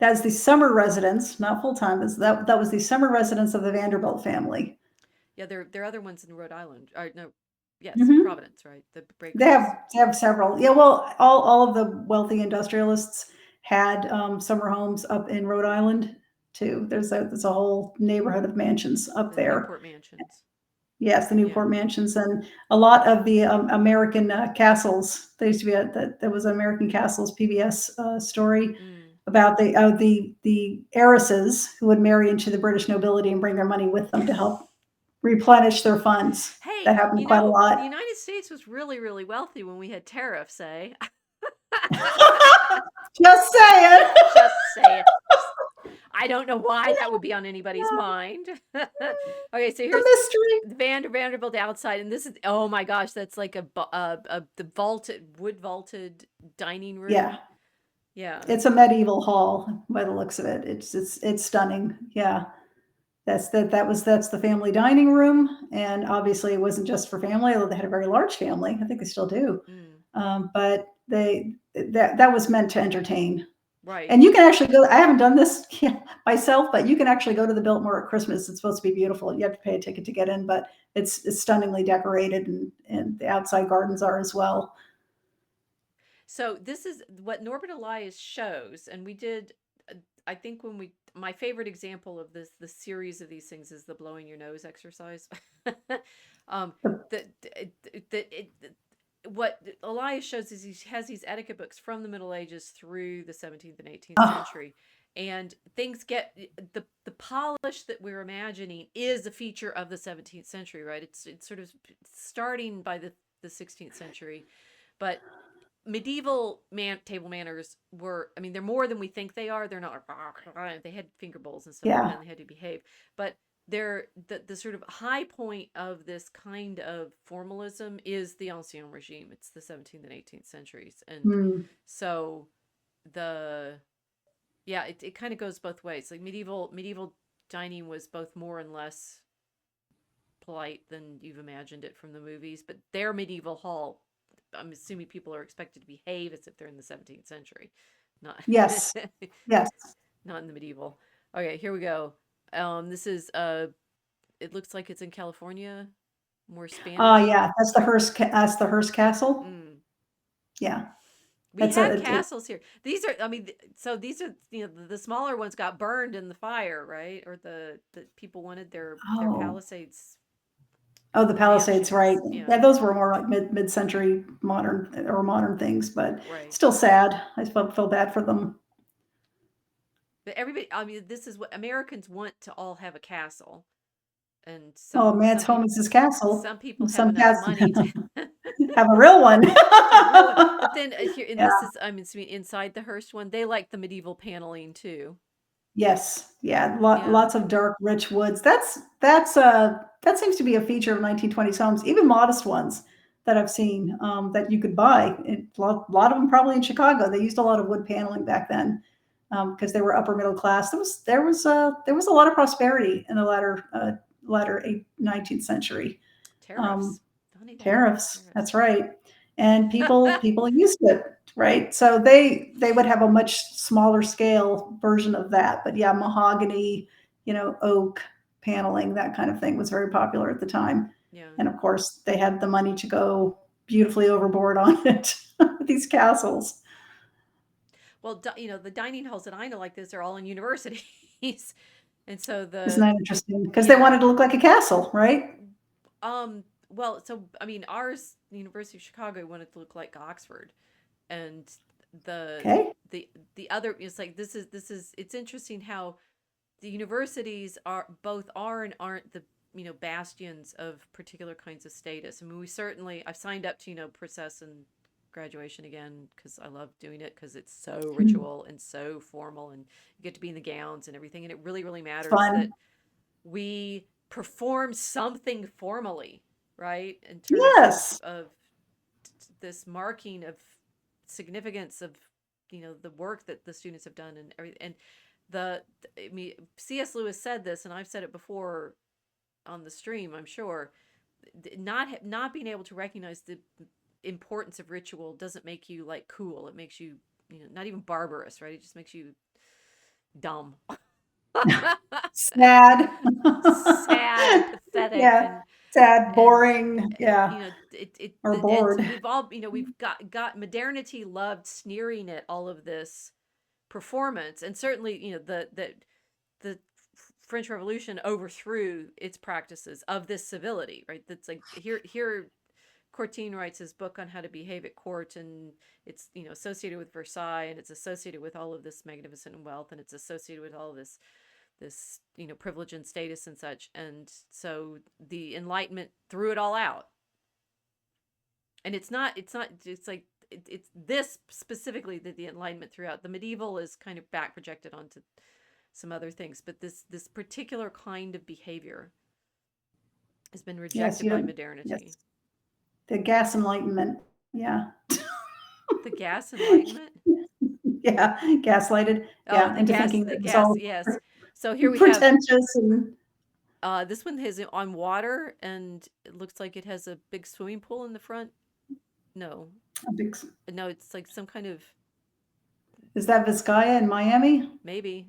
that was the summer residence, not full time. That was the summer residence of the Vanderbilt family. Yeah, there are other ones in Rhode Island. Or no, yes, Hmm. Providence, right? The breakaways. They have several. Yeah, well, all of the wealthy industrialists had summer homes up in Rhode Island too. There's a whole neighborhood of mansions up The there. Newport mansions. Yes, the Yeah. Newport mansions and a lot of the American castles. There used to be there was an American Castles PBS story Mm. about the heiresses who would marry into the British nobility and bring their money with them to help replenish their funds. Hey, That happened quite a the lot. United States was really, really wealthy when we had tariffs, eh? Just saying. Just saying. I don't know why that would be on anybody's mind. Okay, so A here's mystery. the Vanderbilt outside, and this is oh my gosh, that's like the wood vaulted dining Yeah, room. Yeah. it's a medieval hall by the looks of it. It's stunning. Yeah, that's the family dining room, and obviously it wasn't just for family, although they had a very large family. I think they still do, Mm. but that was meant to entertain. Right. And you can actually go. I haven't done this myself, but you can actually go to the Biltmore at Christmas. It's supposed to be beautiful. You have to pay a ticket to get in, but it's stunningly decorated, and the outside gardens are as well. So this is what Norbert Elias shows, and we did. I think when my favorite example of the series of these things is the blowing your nose exercise. um, what Elias shows is he has these etiquette books from the Middle Ages through the 17th and 18th Oh, century, and things get the polish that we're imagining is a feature of the 17th century, right? It's sort of starting by the 16th century, but medieval table manners were, I mean, they're more than we think they are. They're not like, they had finger bowls and stuff like that, Yeah. and they had to behave. But they're the sort of high point of this kind of formalism is the Ancien Régime. It's the 17th and 18th centuries. And Mm. so the yeah, it kind of goes both ways. Like medieval dining was both more and less polite than you've imagined it from the movies, but their medieval hall, I'm assuming people are expected to behave as if they're in the 17th century, not Yes. Yes. not in the medieval. Okay, here we go. This is it looks like it's in California, more Spanish. Yeah, that's the that's the Hearst Castle. Mm. Yeah. We That's have a castles here. These are, I mean, so these are, the smaller ones got burned in the fire, right? Or the people wanted their oh. Palisades Oh, the Palisades, right. mansions. Yeah, Yeah, those were more like mid-century modern things, but right. still sad. I feel bad for them. But everybody, I mean, this is what Americans want to all have a castle, and Oh, man's home is his castle. some people have Some enough cats money to have a real one. have a real one. But then here, and Yeah. this is, I mean, inside the Hearst one, they like the medieval paneling too. Yes. Yeah. Yeah, Lots of dark, rich woods. That seems to be a feature of 1920s homes, even modest ones that I've seen that you could buy. Lot of them probably in Chicago. They used a lot of wood paneling back then because they were upper middle class. There was a lot of prosperity in the latter 19th century. Um, tariffs. Don't even have Tariffs, tariffs. that's right. And people used it, right? So they would have a much smaller scale version of that. But yeah, mahogany, oak paneling, that kind of thing was very popular at the time. Yeah. And of course, they had the money to go beautifully overboard on it. These castles. Well, the dining halls that I know like this are all in universities, and so Isn't that interesting? Because they yeah. wanted to look like a castle, right? Well, so I mean, ours, the University of Chicago, wanted to look like Oxford, and the Okay. the other is like this is it's interesting how the universities are and aren't the bastions of particular kinds of status. I mean, we certainly I've signed up to process and graduation again because I love doing it because it's so Hmm. ritual and so formal, and you get to be in the gowns and everything, and it really It's matters that fun. we perform something formally, right? In terms Yes. of this marking of significance of the work that the students have done and everything. And I mean, C.S. Lewis said this, and I've said it before on the stream, I'm sure. Not being able to recognize the importance of ritual doesn't make you like cool. It makes you, not even barbarous, right? It just makes you dumb. Sad. Sad and pathetic, Yeah, sad, and boring, yeah, or and bored. we've all, we've got modernity loved sneering at all of this performance, and certainly the French Revolution overthrew its practices of this civility, right? That's like here Courtine writes his book on how to behave at court, and it's associated with Versailles, and it's associated with all of this magnificent wealth, and it's associated with all of this privilege and status and such. And so the Enlightenment threw it all out. And it's like it's this specifically that the Enlightenment threw out. The medieval is kind of back projected onto some other things, but this particular kind of behavior has been Yes, rejected you by don't yes, modernity. the gas enlightenment, yeah. The gas enlightenment. Yeah, gaslighted, Oh, yeah, into thinking that the it was gas, all yes. So here we have pretentious and this one has it on water, and it looks like it has a big swimming pool in the front. No, a big no, it's like some kind of, is that Vizcaya in Miami? maybe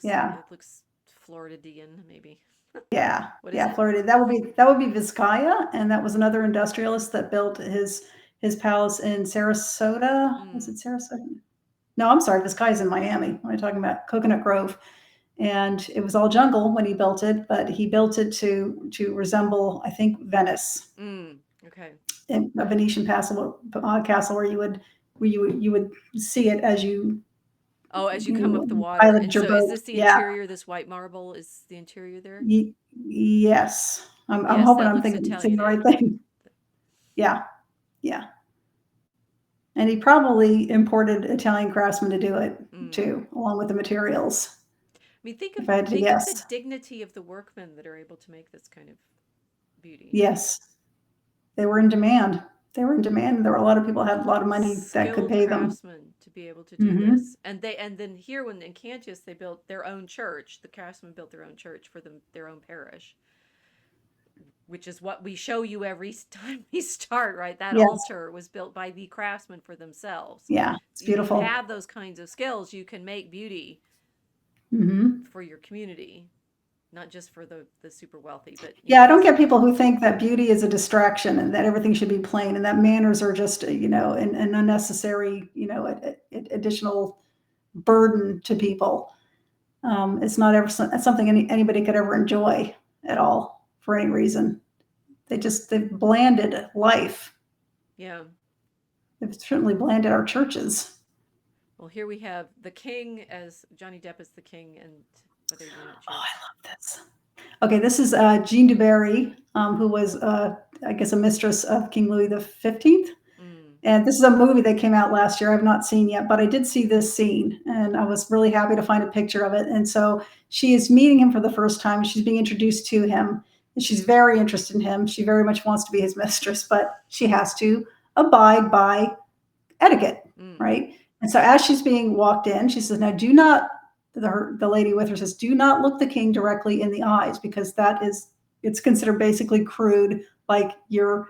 Yeah, it looks Floridian, maybe. yeah, What is yeah, it? Florida. That would be Vizcaya, and that was another industrialist that built his palace in Sarasota. Is it Mm. Sarasota? No, I'm sorry, Vizcaya's in Miami. I'm talking about Coconut Grove. And it was all jungle when he built it, but he built it to resemble, I think, Venice, Mm. Okay. a Venetian castle where you would see it as you Oh, as you come up the You water. pilot And your so is boat. this the Yeah. interior? This white marble is the interior there? Yes. I'm Yes, hoping that I'm looks saying the right Italianate. thing. Yeah. Yeah. And he probably imported Italian craftsmen to do it Mm. too, along with the materials, I mean, if I had to think of the guess. dignity of the workmen that are able to make this kind of beauty. Yes. They were in demand. They were in demand. There were a lot of people who had a lot of money that could Skilled pay them. craftsmen to be able to do Hmm. this. And then here when in Cantius they built their own church. The craftsmen built their own church for them, their own parish, which is what we show you every time we start, right? That Yes. altar was built by the craftsmen for themselves. Yeah. It's If you beautiful. have those kinds of skills, you can make beauty Hmm. for your community, not just for the super wealthy, but Yeah, I don't it's get people who think that beauty is a distraction and that everything should be plain and that manners are just, an unnecessary, additional burden to people. It's not ever something anybody could ever enjoy at all for any reason. They've blanded life. yeah. They've certainly blanded our churches. Well, here we have the king as Johnny Depp as the king, and whether you're not Oh, sure it's I love this. Okay, this is Jean du Barry, who was, I guess, a mistress of King Louis the 15th. mm, And this is a movie that came out last year. I've not seen yet, but I did see this scene and I was really happy to find a picture of it. And so she is meeting him for the first time. She's being introduced to him and she's very interested in him. She very much wants to be his mistress, but she has to abide by etiquette, mm, right? And so as she's being walked in, she says, now do not, the lady with her says, do not look the king directly in the eyes because it's considered basically crude, like you're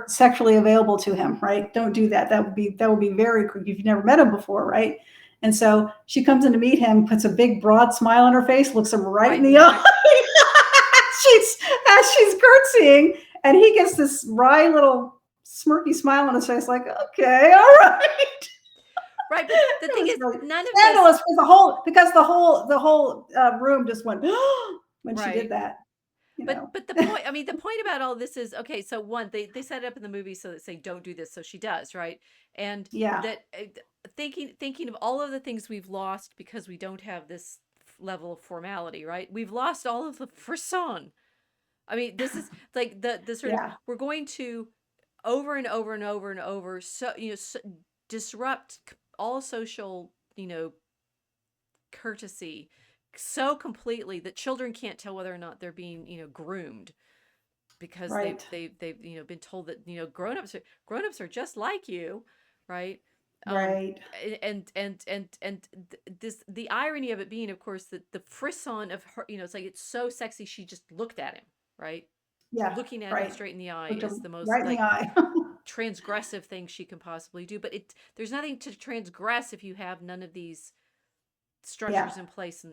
sexually available to him, right? Don't do that. That would be very crude if you've never met him before, right? And so she comes in to meet him, puts a big broad smile on her face, looks him right right in in the the eye. eye. As she's curtsying, and he gets this wry little smirky smile on his face, like, okay, all right. Right, but the It thing was is, really none of this. scandalous because the whole room just went when she did Right. that. But the point, I mean, the point about all this is okay. So one, they set it up in the movie so that say don't do this, so she does, right? And Yeah, that thinking of all of the things we've lost because we don't have this level of formality, right? We've lost all of the frisson. I mean, this is like the sort of yeah, we're going to over and over and over and over disrupt all social courtesy so completely that children can't tell whether or not they're being groomed because right, they've been told that grown-ups are just like you, right? um right, this the irony of it being, of course, that the frisson of her, it's like it's so sexy she just looked at him, right? yeah, Looking at him right. straight in the eye Looked is him the most right in the like eye. transgressive thing she can possibly do, but there's nothing to transgress if you have none of these Yeah, structures in place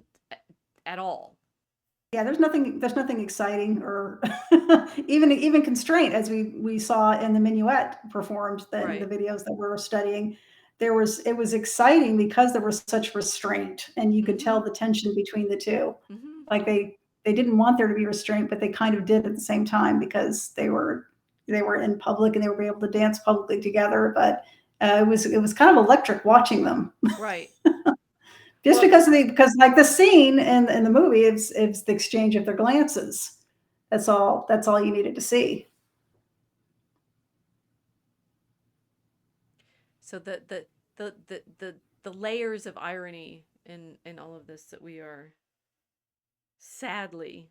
at all. yeah. There's nothing exciting or even constraint as we saw in the minuet performed in the Right. videos that we're studying. It was exciting because there was such restraint and you could tell Mm-hmm. the tension between the two. Mm-hmm. Like they didn't want there to be restraint, but they kind of did at the same time because they were in public and they were able to dance publicly together. But it was kind of electric watching them. Right. Just Well, because like the scene in the movie, it's the exchange of their glances. That's all you needed to see. so the layers of irony in all of this that we are sadly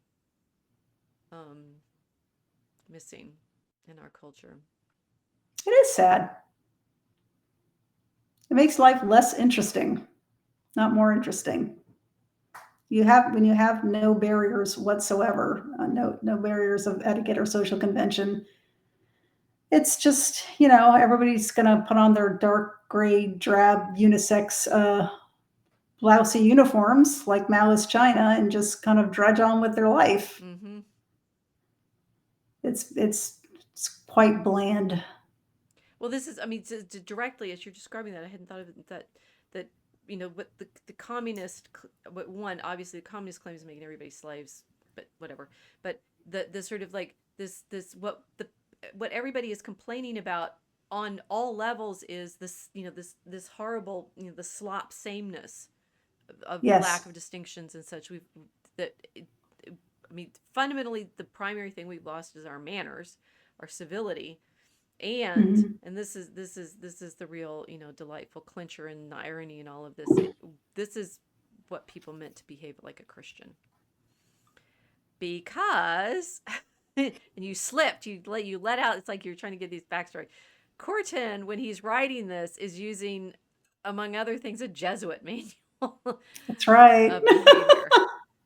um missing in our culture. It is sad. It makes life less interesting, not more interesting. When you have no barriers whatsoever, no barriers of etiquette or social convention. It's just everybody's gonna put on their dark gray drab unisex blousy uniforms like Maoist China and just kind of drudge on with their life. Mm-hmm. It's quite bland. Well, this is, I mean, directly as you're describing that, I hadn't thought of it that what the communist, what one, obviously the communist claims making everybody slaves, but whatever. But the sort of like this what everybody is complaining about on all levels is this this horrible the slop sameness, of lack Yes. of distinctions and such. That I mean, fundamentally, the primary thing we've lost is our manners, our civility, and Hmm. this is the real, delightful clincher and irony and all of this. This is what people meant to behave like a Christian, because and you slipped, you let out. It's like you're trying to get these backstory. Corton, when he's writing this, is using, among other things, a Jesuit manual That's right. of behavior.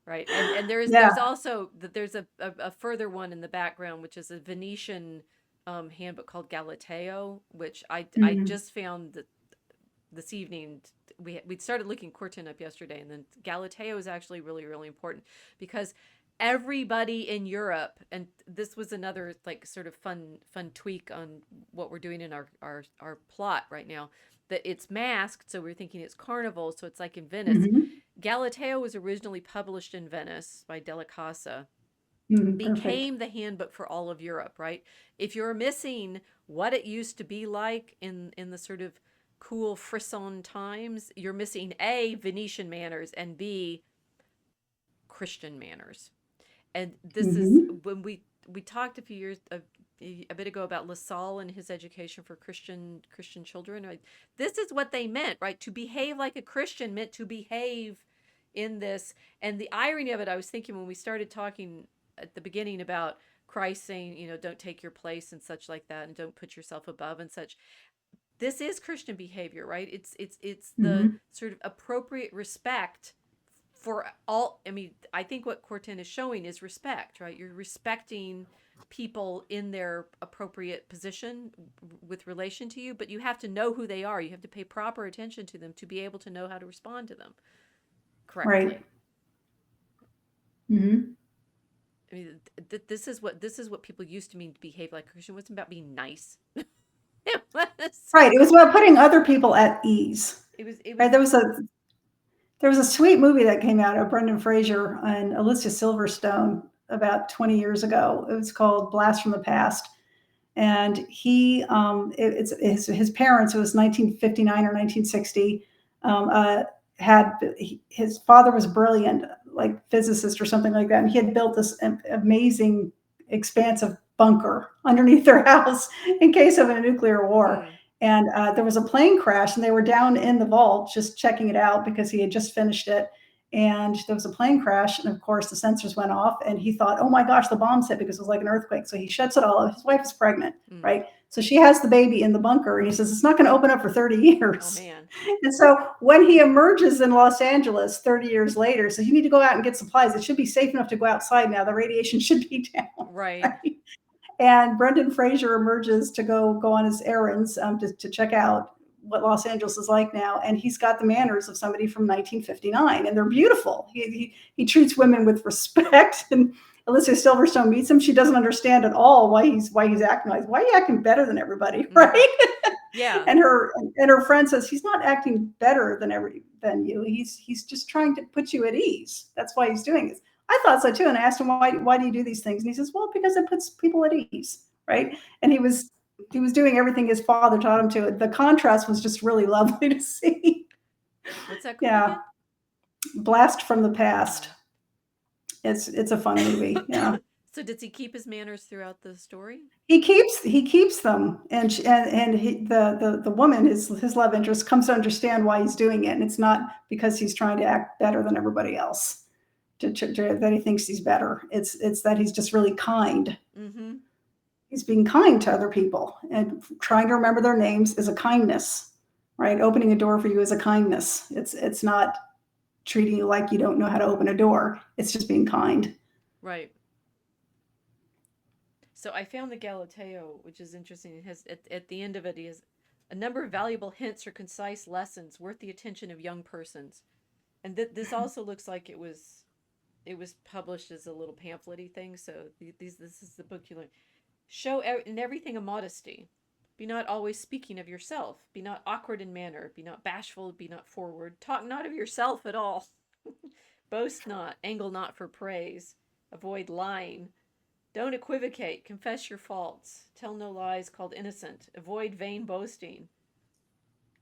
Right, and Yeah. there's also there's a further one in the background, which is a Venetian handbook called Galateo, which I Hmm. just found that this evening. We started looking Cortin up yesterday, and then Galateo is actually really, really important, because everybody in Europe, and this was another like sort of fun tweak on what we're doing in our plot right now, that it's masked, so we're thinking it's carnival, so it's like in Venice. Hmm. Galateo was originally published in Venice by Della Casa, Hmm. Perfect. became the handbook for all of Europe, right? If you're missing what it used to be like in the sort of cool frisson times, you're missing A, Venetian manners, and B, Christian manners. And this is Hmm. when we talked a bit ago about LaSalle and his education for Christian children. Right? This is what they meant, right? To behave like a Christian meant to behave in this. And the irony of it, I was thinking when we started talking at the beginning about Christ saying, don't take your place and such like that, and don't put yourself above and such. This is Christian behavior, right? It's the Hmm. sort of appropriate respect for all. I mean, I think what Cortin is showing is respect, right? You're respecting people in their appropriate position with relation to you, but you have to know who they are. You have to pay proper attention to them to be able to know how to respond to them Right. correctly. Hmm. I mean, this is what people used to mean to behave like a Christian. It wasn't about being nice. It was Right. It was about putting other people at ease. it was Right. There was a sweet movie that came out of Brendan Fraser and Alicia Silverstone about 20 years ago. It was called Blast from the Past. And his parents, it was 1959 or 1960, had his father was brilliant, like physicist or something like that. And he had built this amazing, expansive bunker underneath their house in case of a nuclear war. mm, And there was a plane crash, and they were down in the vault just checking it out because he had just finished it. And there was a plane crash, and of course the sensors went off, and he thought, oh my gosh, the bomb's hit, because it was like an earthquake. So he shuts it all off. His wife is pregnant, mm. right? So she has the baby in the bunker, and he says it's not going to open up for 30 Oh years. man. And so when he emerges in Los Angeles 30 years later, says you need to go out and get supplies. It should be safe enough to go outside now. The radiation should be down. Right. Right? And Brendan Fraser emerges to go on his errands, to check out what Los Angeles is like now, and he's got the manners of somebody from 1959, and they're beautiful. He treats women with respect, and Alicia Silverstone meets him. She doesn't understand at all why he's acting like, why are you acting better than everybody, Mm-hmm. right? Yeah. And her friend says he's not acting better than you. He's just trying to put you at ease. That's why he's doing this. I thought so too, and I asked him why do you do these things, and he says, well, because it puts people at ease, right? And he was doing everything his father taught him to. The contrast was just really lovely to see. What's that called Yeah, again? Blast from the Past. Mm. It's a fun movie. Yeah. So does he keep his manners throughout the story? He keeps them, and the woman, his love interest, comes to understand why he's doing it, and it's not because he's trying to act better than everybody else, that he thinks he's better. It's that he's just really kind. Mm-hmm. He's being kind to other people, and trying to remember their names is a kindness, right? Opening a door for you is a kindness. It's not treating you like you don't know how to open a door. It's just being kind. Right. So I found the Galateo, which is interesting. It has at the end of it, he has a number of valuable hints or concise lessons worth the attention of young persons. And this also looks like it was published as a little pamphlet-y thing. So this is the book you learn. Show in everything a modesty. Be not always speaking of yourself. Be not awkward in manner. Be not bashful. Be not forward. Talk not of yourself at all. Boast not. Angle not for praise. Avoid lying. Don't equivocate. Confess your faults. Tell no lies called innocent. Avoid vain boasting.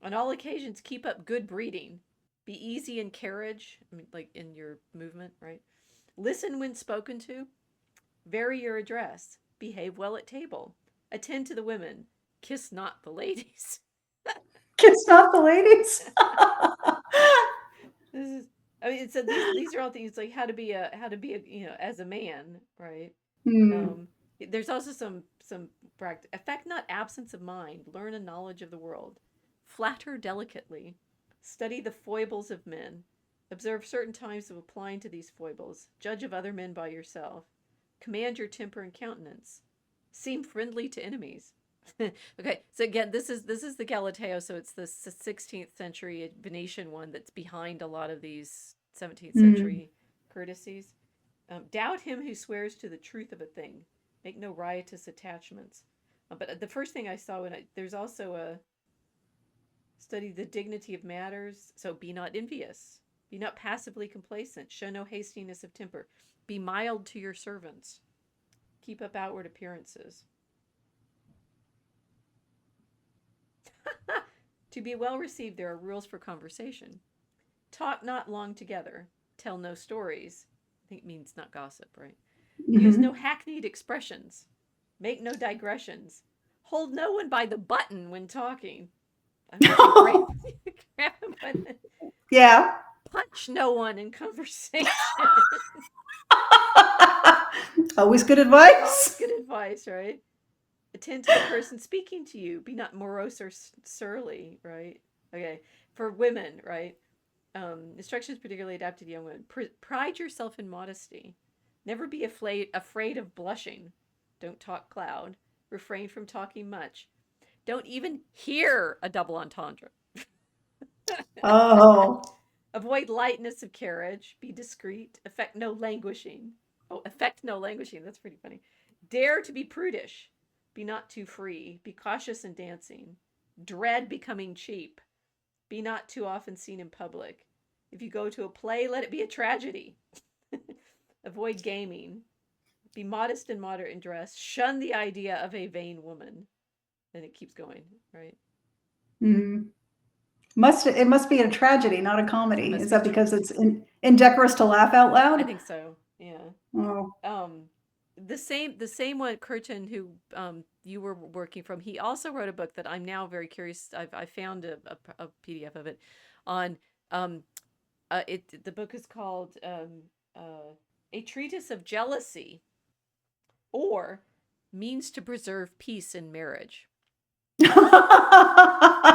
On all occasions, keep up good breeding. Be easy in carriage, I mean, like in your movement, right? Listen when spoken to. Vary your address. Behave well at table. Attend to the women. Kiss not the ladies. Kiss not the ladies. This is, I mean, so these are all things like how to be a as a man, right? Hmm. Um, there's also some practice. Affect not absence of mind. Learn a knowledge of the world. Flatter delicately. Study the foibles of men. Observe certain times of applying to these foibles. Judge of other men by yourself. Command your temper and countenance. Seem friendly to enemies. Okay, so again, this is the Galateo, so it's the 16th century Venetian one that's behind a lot of these 17th Hmm. century courtesies. Doubt him who swears to the truth of a thing. Make no riotous attachments. But the first thing I saw there's also a study the dignity of matters. So be not envious. Be not passively complacent. Show no hastiness of temper. Be mild to your servants. Keep up outward appearances. To be well received, there are rules for conversation. Talk not long together. Tell no stories. I think it means not gossip, right? Use no Hmm. hackneyed expressions. Make no digressions. Hold no one by the button when talking. I'm going to say grab him by the. Yeah. Punch no one in conversation. Always good Always advice. good advice, right? Attend to the person speaking to you. Be not morose or surly, right? Okay. For women, right? Instructions particularly adapted to young women. Pride yourself in modesty. Never be afraid of blushing. Don't talk loud. Refrain from talking much. Don't even hear a double entendre. Oh. Avoid lightness of carriage. Be discreet. Affect no languishing. Oh, affect no languishing. That's pretty funny. Dare to be prudish. Be not too free. Be cautious in dancing. Dread becoming cheap. Be not too often seen in public. If you go to a play, let it be a tragedy. Avoid gaming. Be modest and moderate in dress. Shun the idea of a vain woman. Then it keeps going, right? Hmm. It must be a tragedy, not a It comedy. must Is be a that because tragedy. it's indecorous to laugh out I loud? think so. Yeah. Oh. Um, the same one Curtin who you were working from. He also wrote a book that I'm now very curious. I found a PDF of it on it. The book is called A Treatise of Jealousy, or Means to Preserve Peace in Marriage.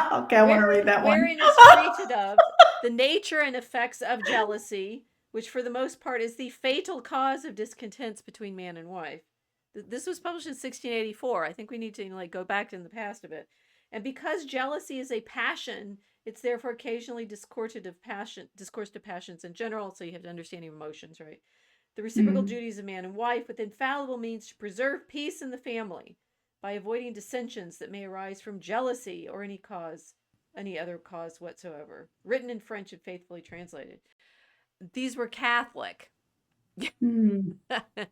Okay, I want to read Wherein, that one. wherein is treated of the nature and effects of jealousy, which for the most part is the fatal cause of discontents between man and wife. This was published in 1684. I think we need to like go back in the past a bit. And because jealousy is a passion, it's therefore occasionally discoursed of passions in general. So you have to understand your emotions, right? The reciprocal Mm. duties of man and wife with infallible means to preserve peace in the family by avoiding dissensions that may arise from jealousy or any other cause whatsoever. Written in French and faithfully translated. These were Catholic. Mm.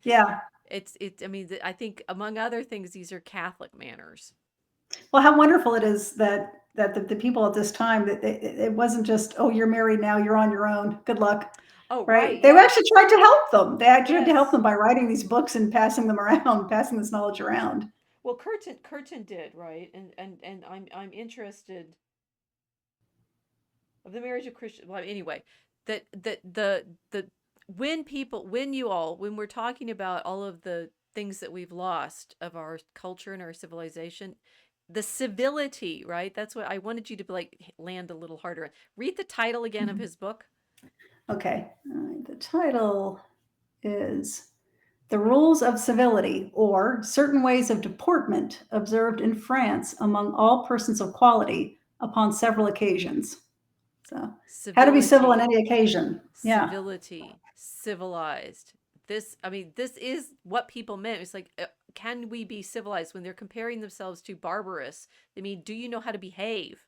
Yeah. I mean, I think among other things, these are Catholic manners. Well, how wonderful it is that the people at this time that it wasn't just, oh, you're married now, you're on your own. Good luck. Oh, right. Right? They actually Yes. tried to help them. They actually tried to help Yes. them by writing these books and passing them around, passing this knowledge around. Well, Curtin did, right? And I'm interested of the marriage of Christian. Well, anyway, the when we're talking about all of the things that we've lost of our culture and our civilization, the civility, right? That's what I wanted you to like land a little harder. Read the title again of Mhm. his book. Okay. The title is The Rules of Civility, or Certain Ways of Deportment Observed in France Among All Persons of Quality upon Several Occasions. So, how to be civil on Civility, any occasion. Yeah. civility, civilized. I mean, this is what people meant. It's like, can we be civilized when they're comparing themselves to barbarous? I mean, do you know how to behave?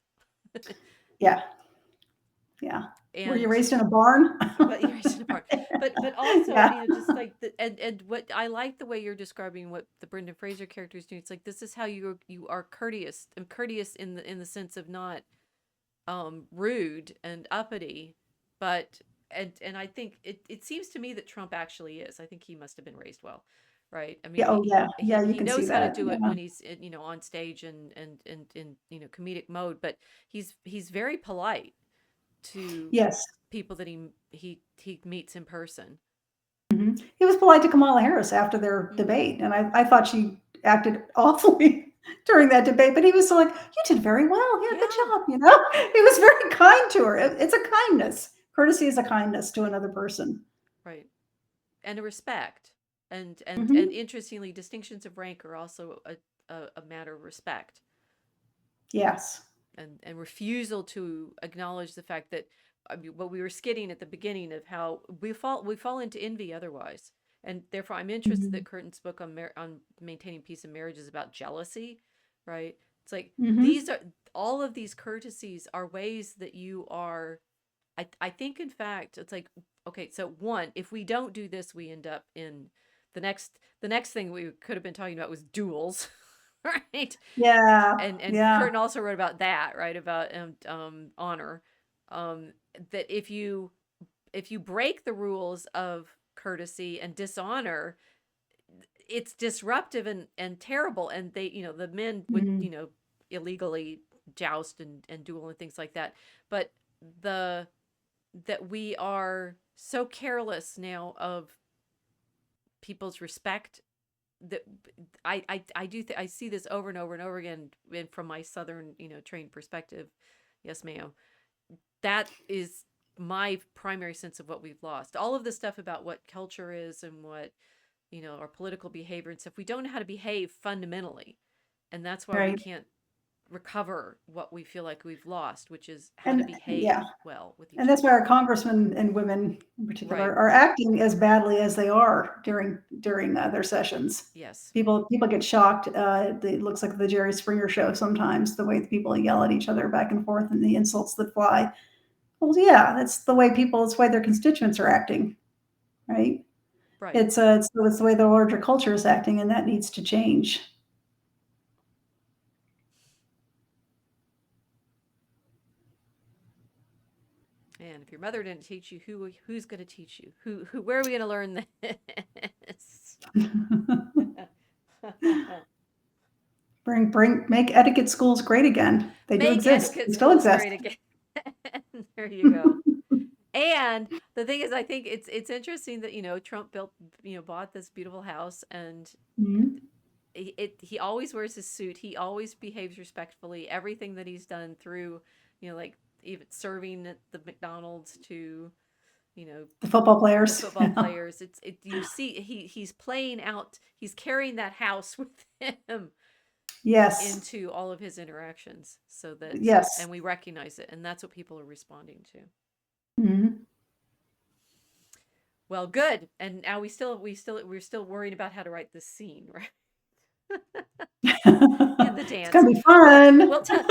Yeah. Yeah. Were you And raised in a barn? but you're in a part. But also, Yeah. just like and what I like the way you're describing what the Brendan Fraser character is doing. It's like this is how you are courteous and courteous in the sense of not rude and uppity, but and I think it seems to me that Trump actually is. I think he must have been raised well, right? I mean, Yeah. Oh, yeah. Yeah. You he can see knows how to that. do it Yeah. when he's on stage and in comedic mode, but he's very polite to Yes. people that he meets in person. He was polite to Kamala Harris after their Hmm. debate, and I thought she acted awfully during that debate. But he was still like, "You did very well. Yeah, good Yeah, job." You know, he was very kind to her. It's a kindness. Courtesy is a kindness to another person. right. And a respect. And Hmm. interestingly, distinctions of rank are also a matter of respect, Yes. and refusal to acknowledge the fact that, I mean, what we were skidding at the beginning of how we fall into envy otherwise. And therefore I'm interested that Hmm. Curtin's book on maintaining peace in marriage is about jealousy, right? It's like Hmm. all of these courtesies are ways that you are, I think, in fact, it's like, okay, so one, if we don't do this, we end up in the next thing we could have been talking about was duels, right? Yeah. And Yeah. Curtin also wrote about that, right? About honor. Um, that if you break the rules of courtesy and dishonor, it's disruptive and terrible. And the men would Hmm. illegally joust and duel and things like that. But the that we are so careless now of people's respect, that I see this over and over and over again, and from my southern trained perspective. Yes, ma'am. That is my primary sense of what we've lost. All of the stuff about what culture is and what our political behavior and stuff. We don't know how to behave fundamentally, and that's why we Right. can't recover what we feel like we've lost, which is how to And yeah. behave well with And each that's why other. our congressmen and women in particular Right. are acting as badly as they are during their sessions. Yes. People get shocked. It looks like the Jerry Springer show sometimes, the way people yell at each other back and forth and the insults that fly. Well, yeah, that's the way people. It's the way their constituents are acting, right? Right. It's the way the larger culture is acting, and that needs to change. And if your mother didn't teach you, who's going to teach you? Where are we going to learn this? Make etiquette schools great again. They do Make exist. etiquette They still schools exist. great again. There you go. And the thing is, I think it's interesting that Trump bought this beautiful house, and Mhm. he always wears his suit. He always behaves respectfully. Everything that he's done through, like even serving at the McDonald's to, you know, The football the players. football Yeah. players. You see he's playing out. He's carrying that house with him Yes. into all of his interactions, so that, Yes. and we recognize it, and that's what people are responding to. Mhm. Well, good. And now we're still worried about how to write this scene, right? And the It's dance. gonna be We'll fun. we'll tell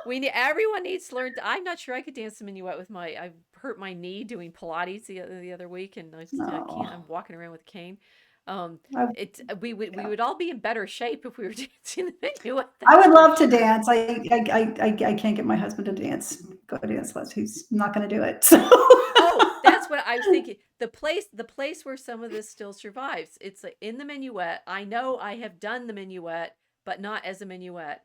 we need everyone needs to learn. I'm not sure I could dance the minuet with my. I hurt my knee doing Pilates the other week, and I can't. No. I'm walking around with a cane. Um, I, it's we yeah. would all be in better shape if we were dancing the minuet. I That's would for love to sure. dance. I can't get my husband to dance. Go dance less. He's not going to do it. So. Oh, that's what I was thinking. The place where some of this still survives. It's like in the minuet. I know I have done the minuet, but not as a minuet.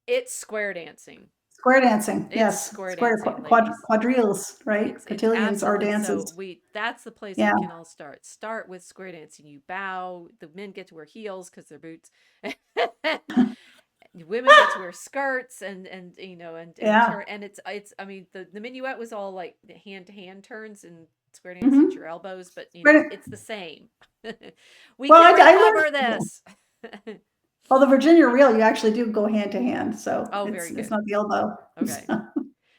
It's square dancing. Square dancing. It's Yes. square Square dancing, ladies. quadrilles, right? It's Cotillions are absolutely so. dances. That's the place Yeah. we can all start. Start with square dancing. You bow. The men get to wear heels because they're boots. Women get to wear skirts and Yeah. turn, and it's I mean the minuet was all like hand to hand turns, and square dancing at Hmm. your elbows, but Square, it's the same. We well, can I recover learned. this. Well, the Virginia reel, you actually do go hand to hand, so Oh, very it's good. not the elbow. Okay.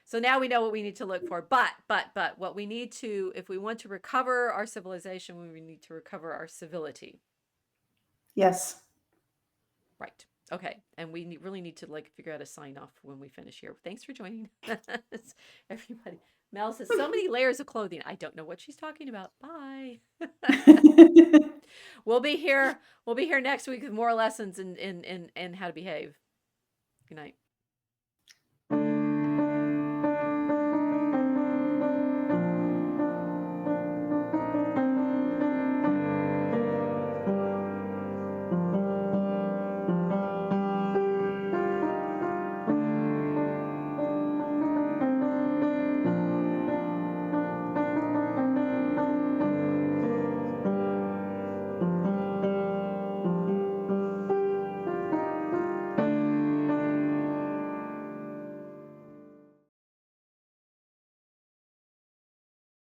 So now we know what we need to look for. But what we need to, if we want to recover our civilization, we need to recover our civility. Yes. Right. Okay. And we really need to like figure out a sign off when we finish here. Thanks for joining us, everybody. Mel says so many layers of clothing. I don't know what she's talking about. Bye. We'll be here. We'll be here next week with more lessons in how to behave. Good night.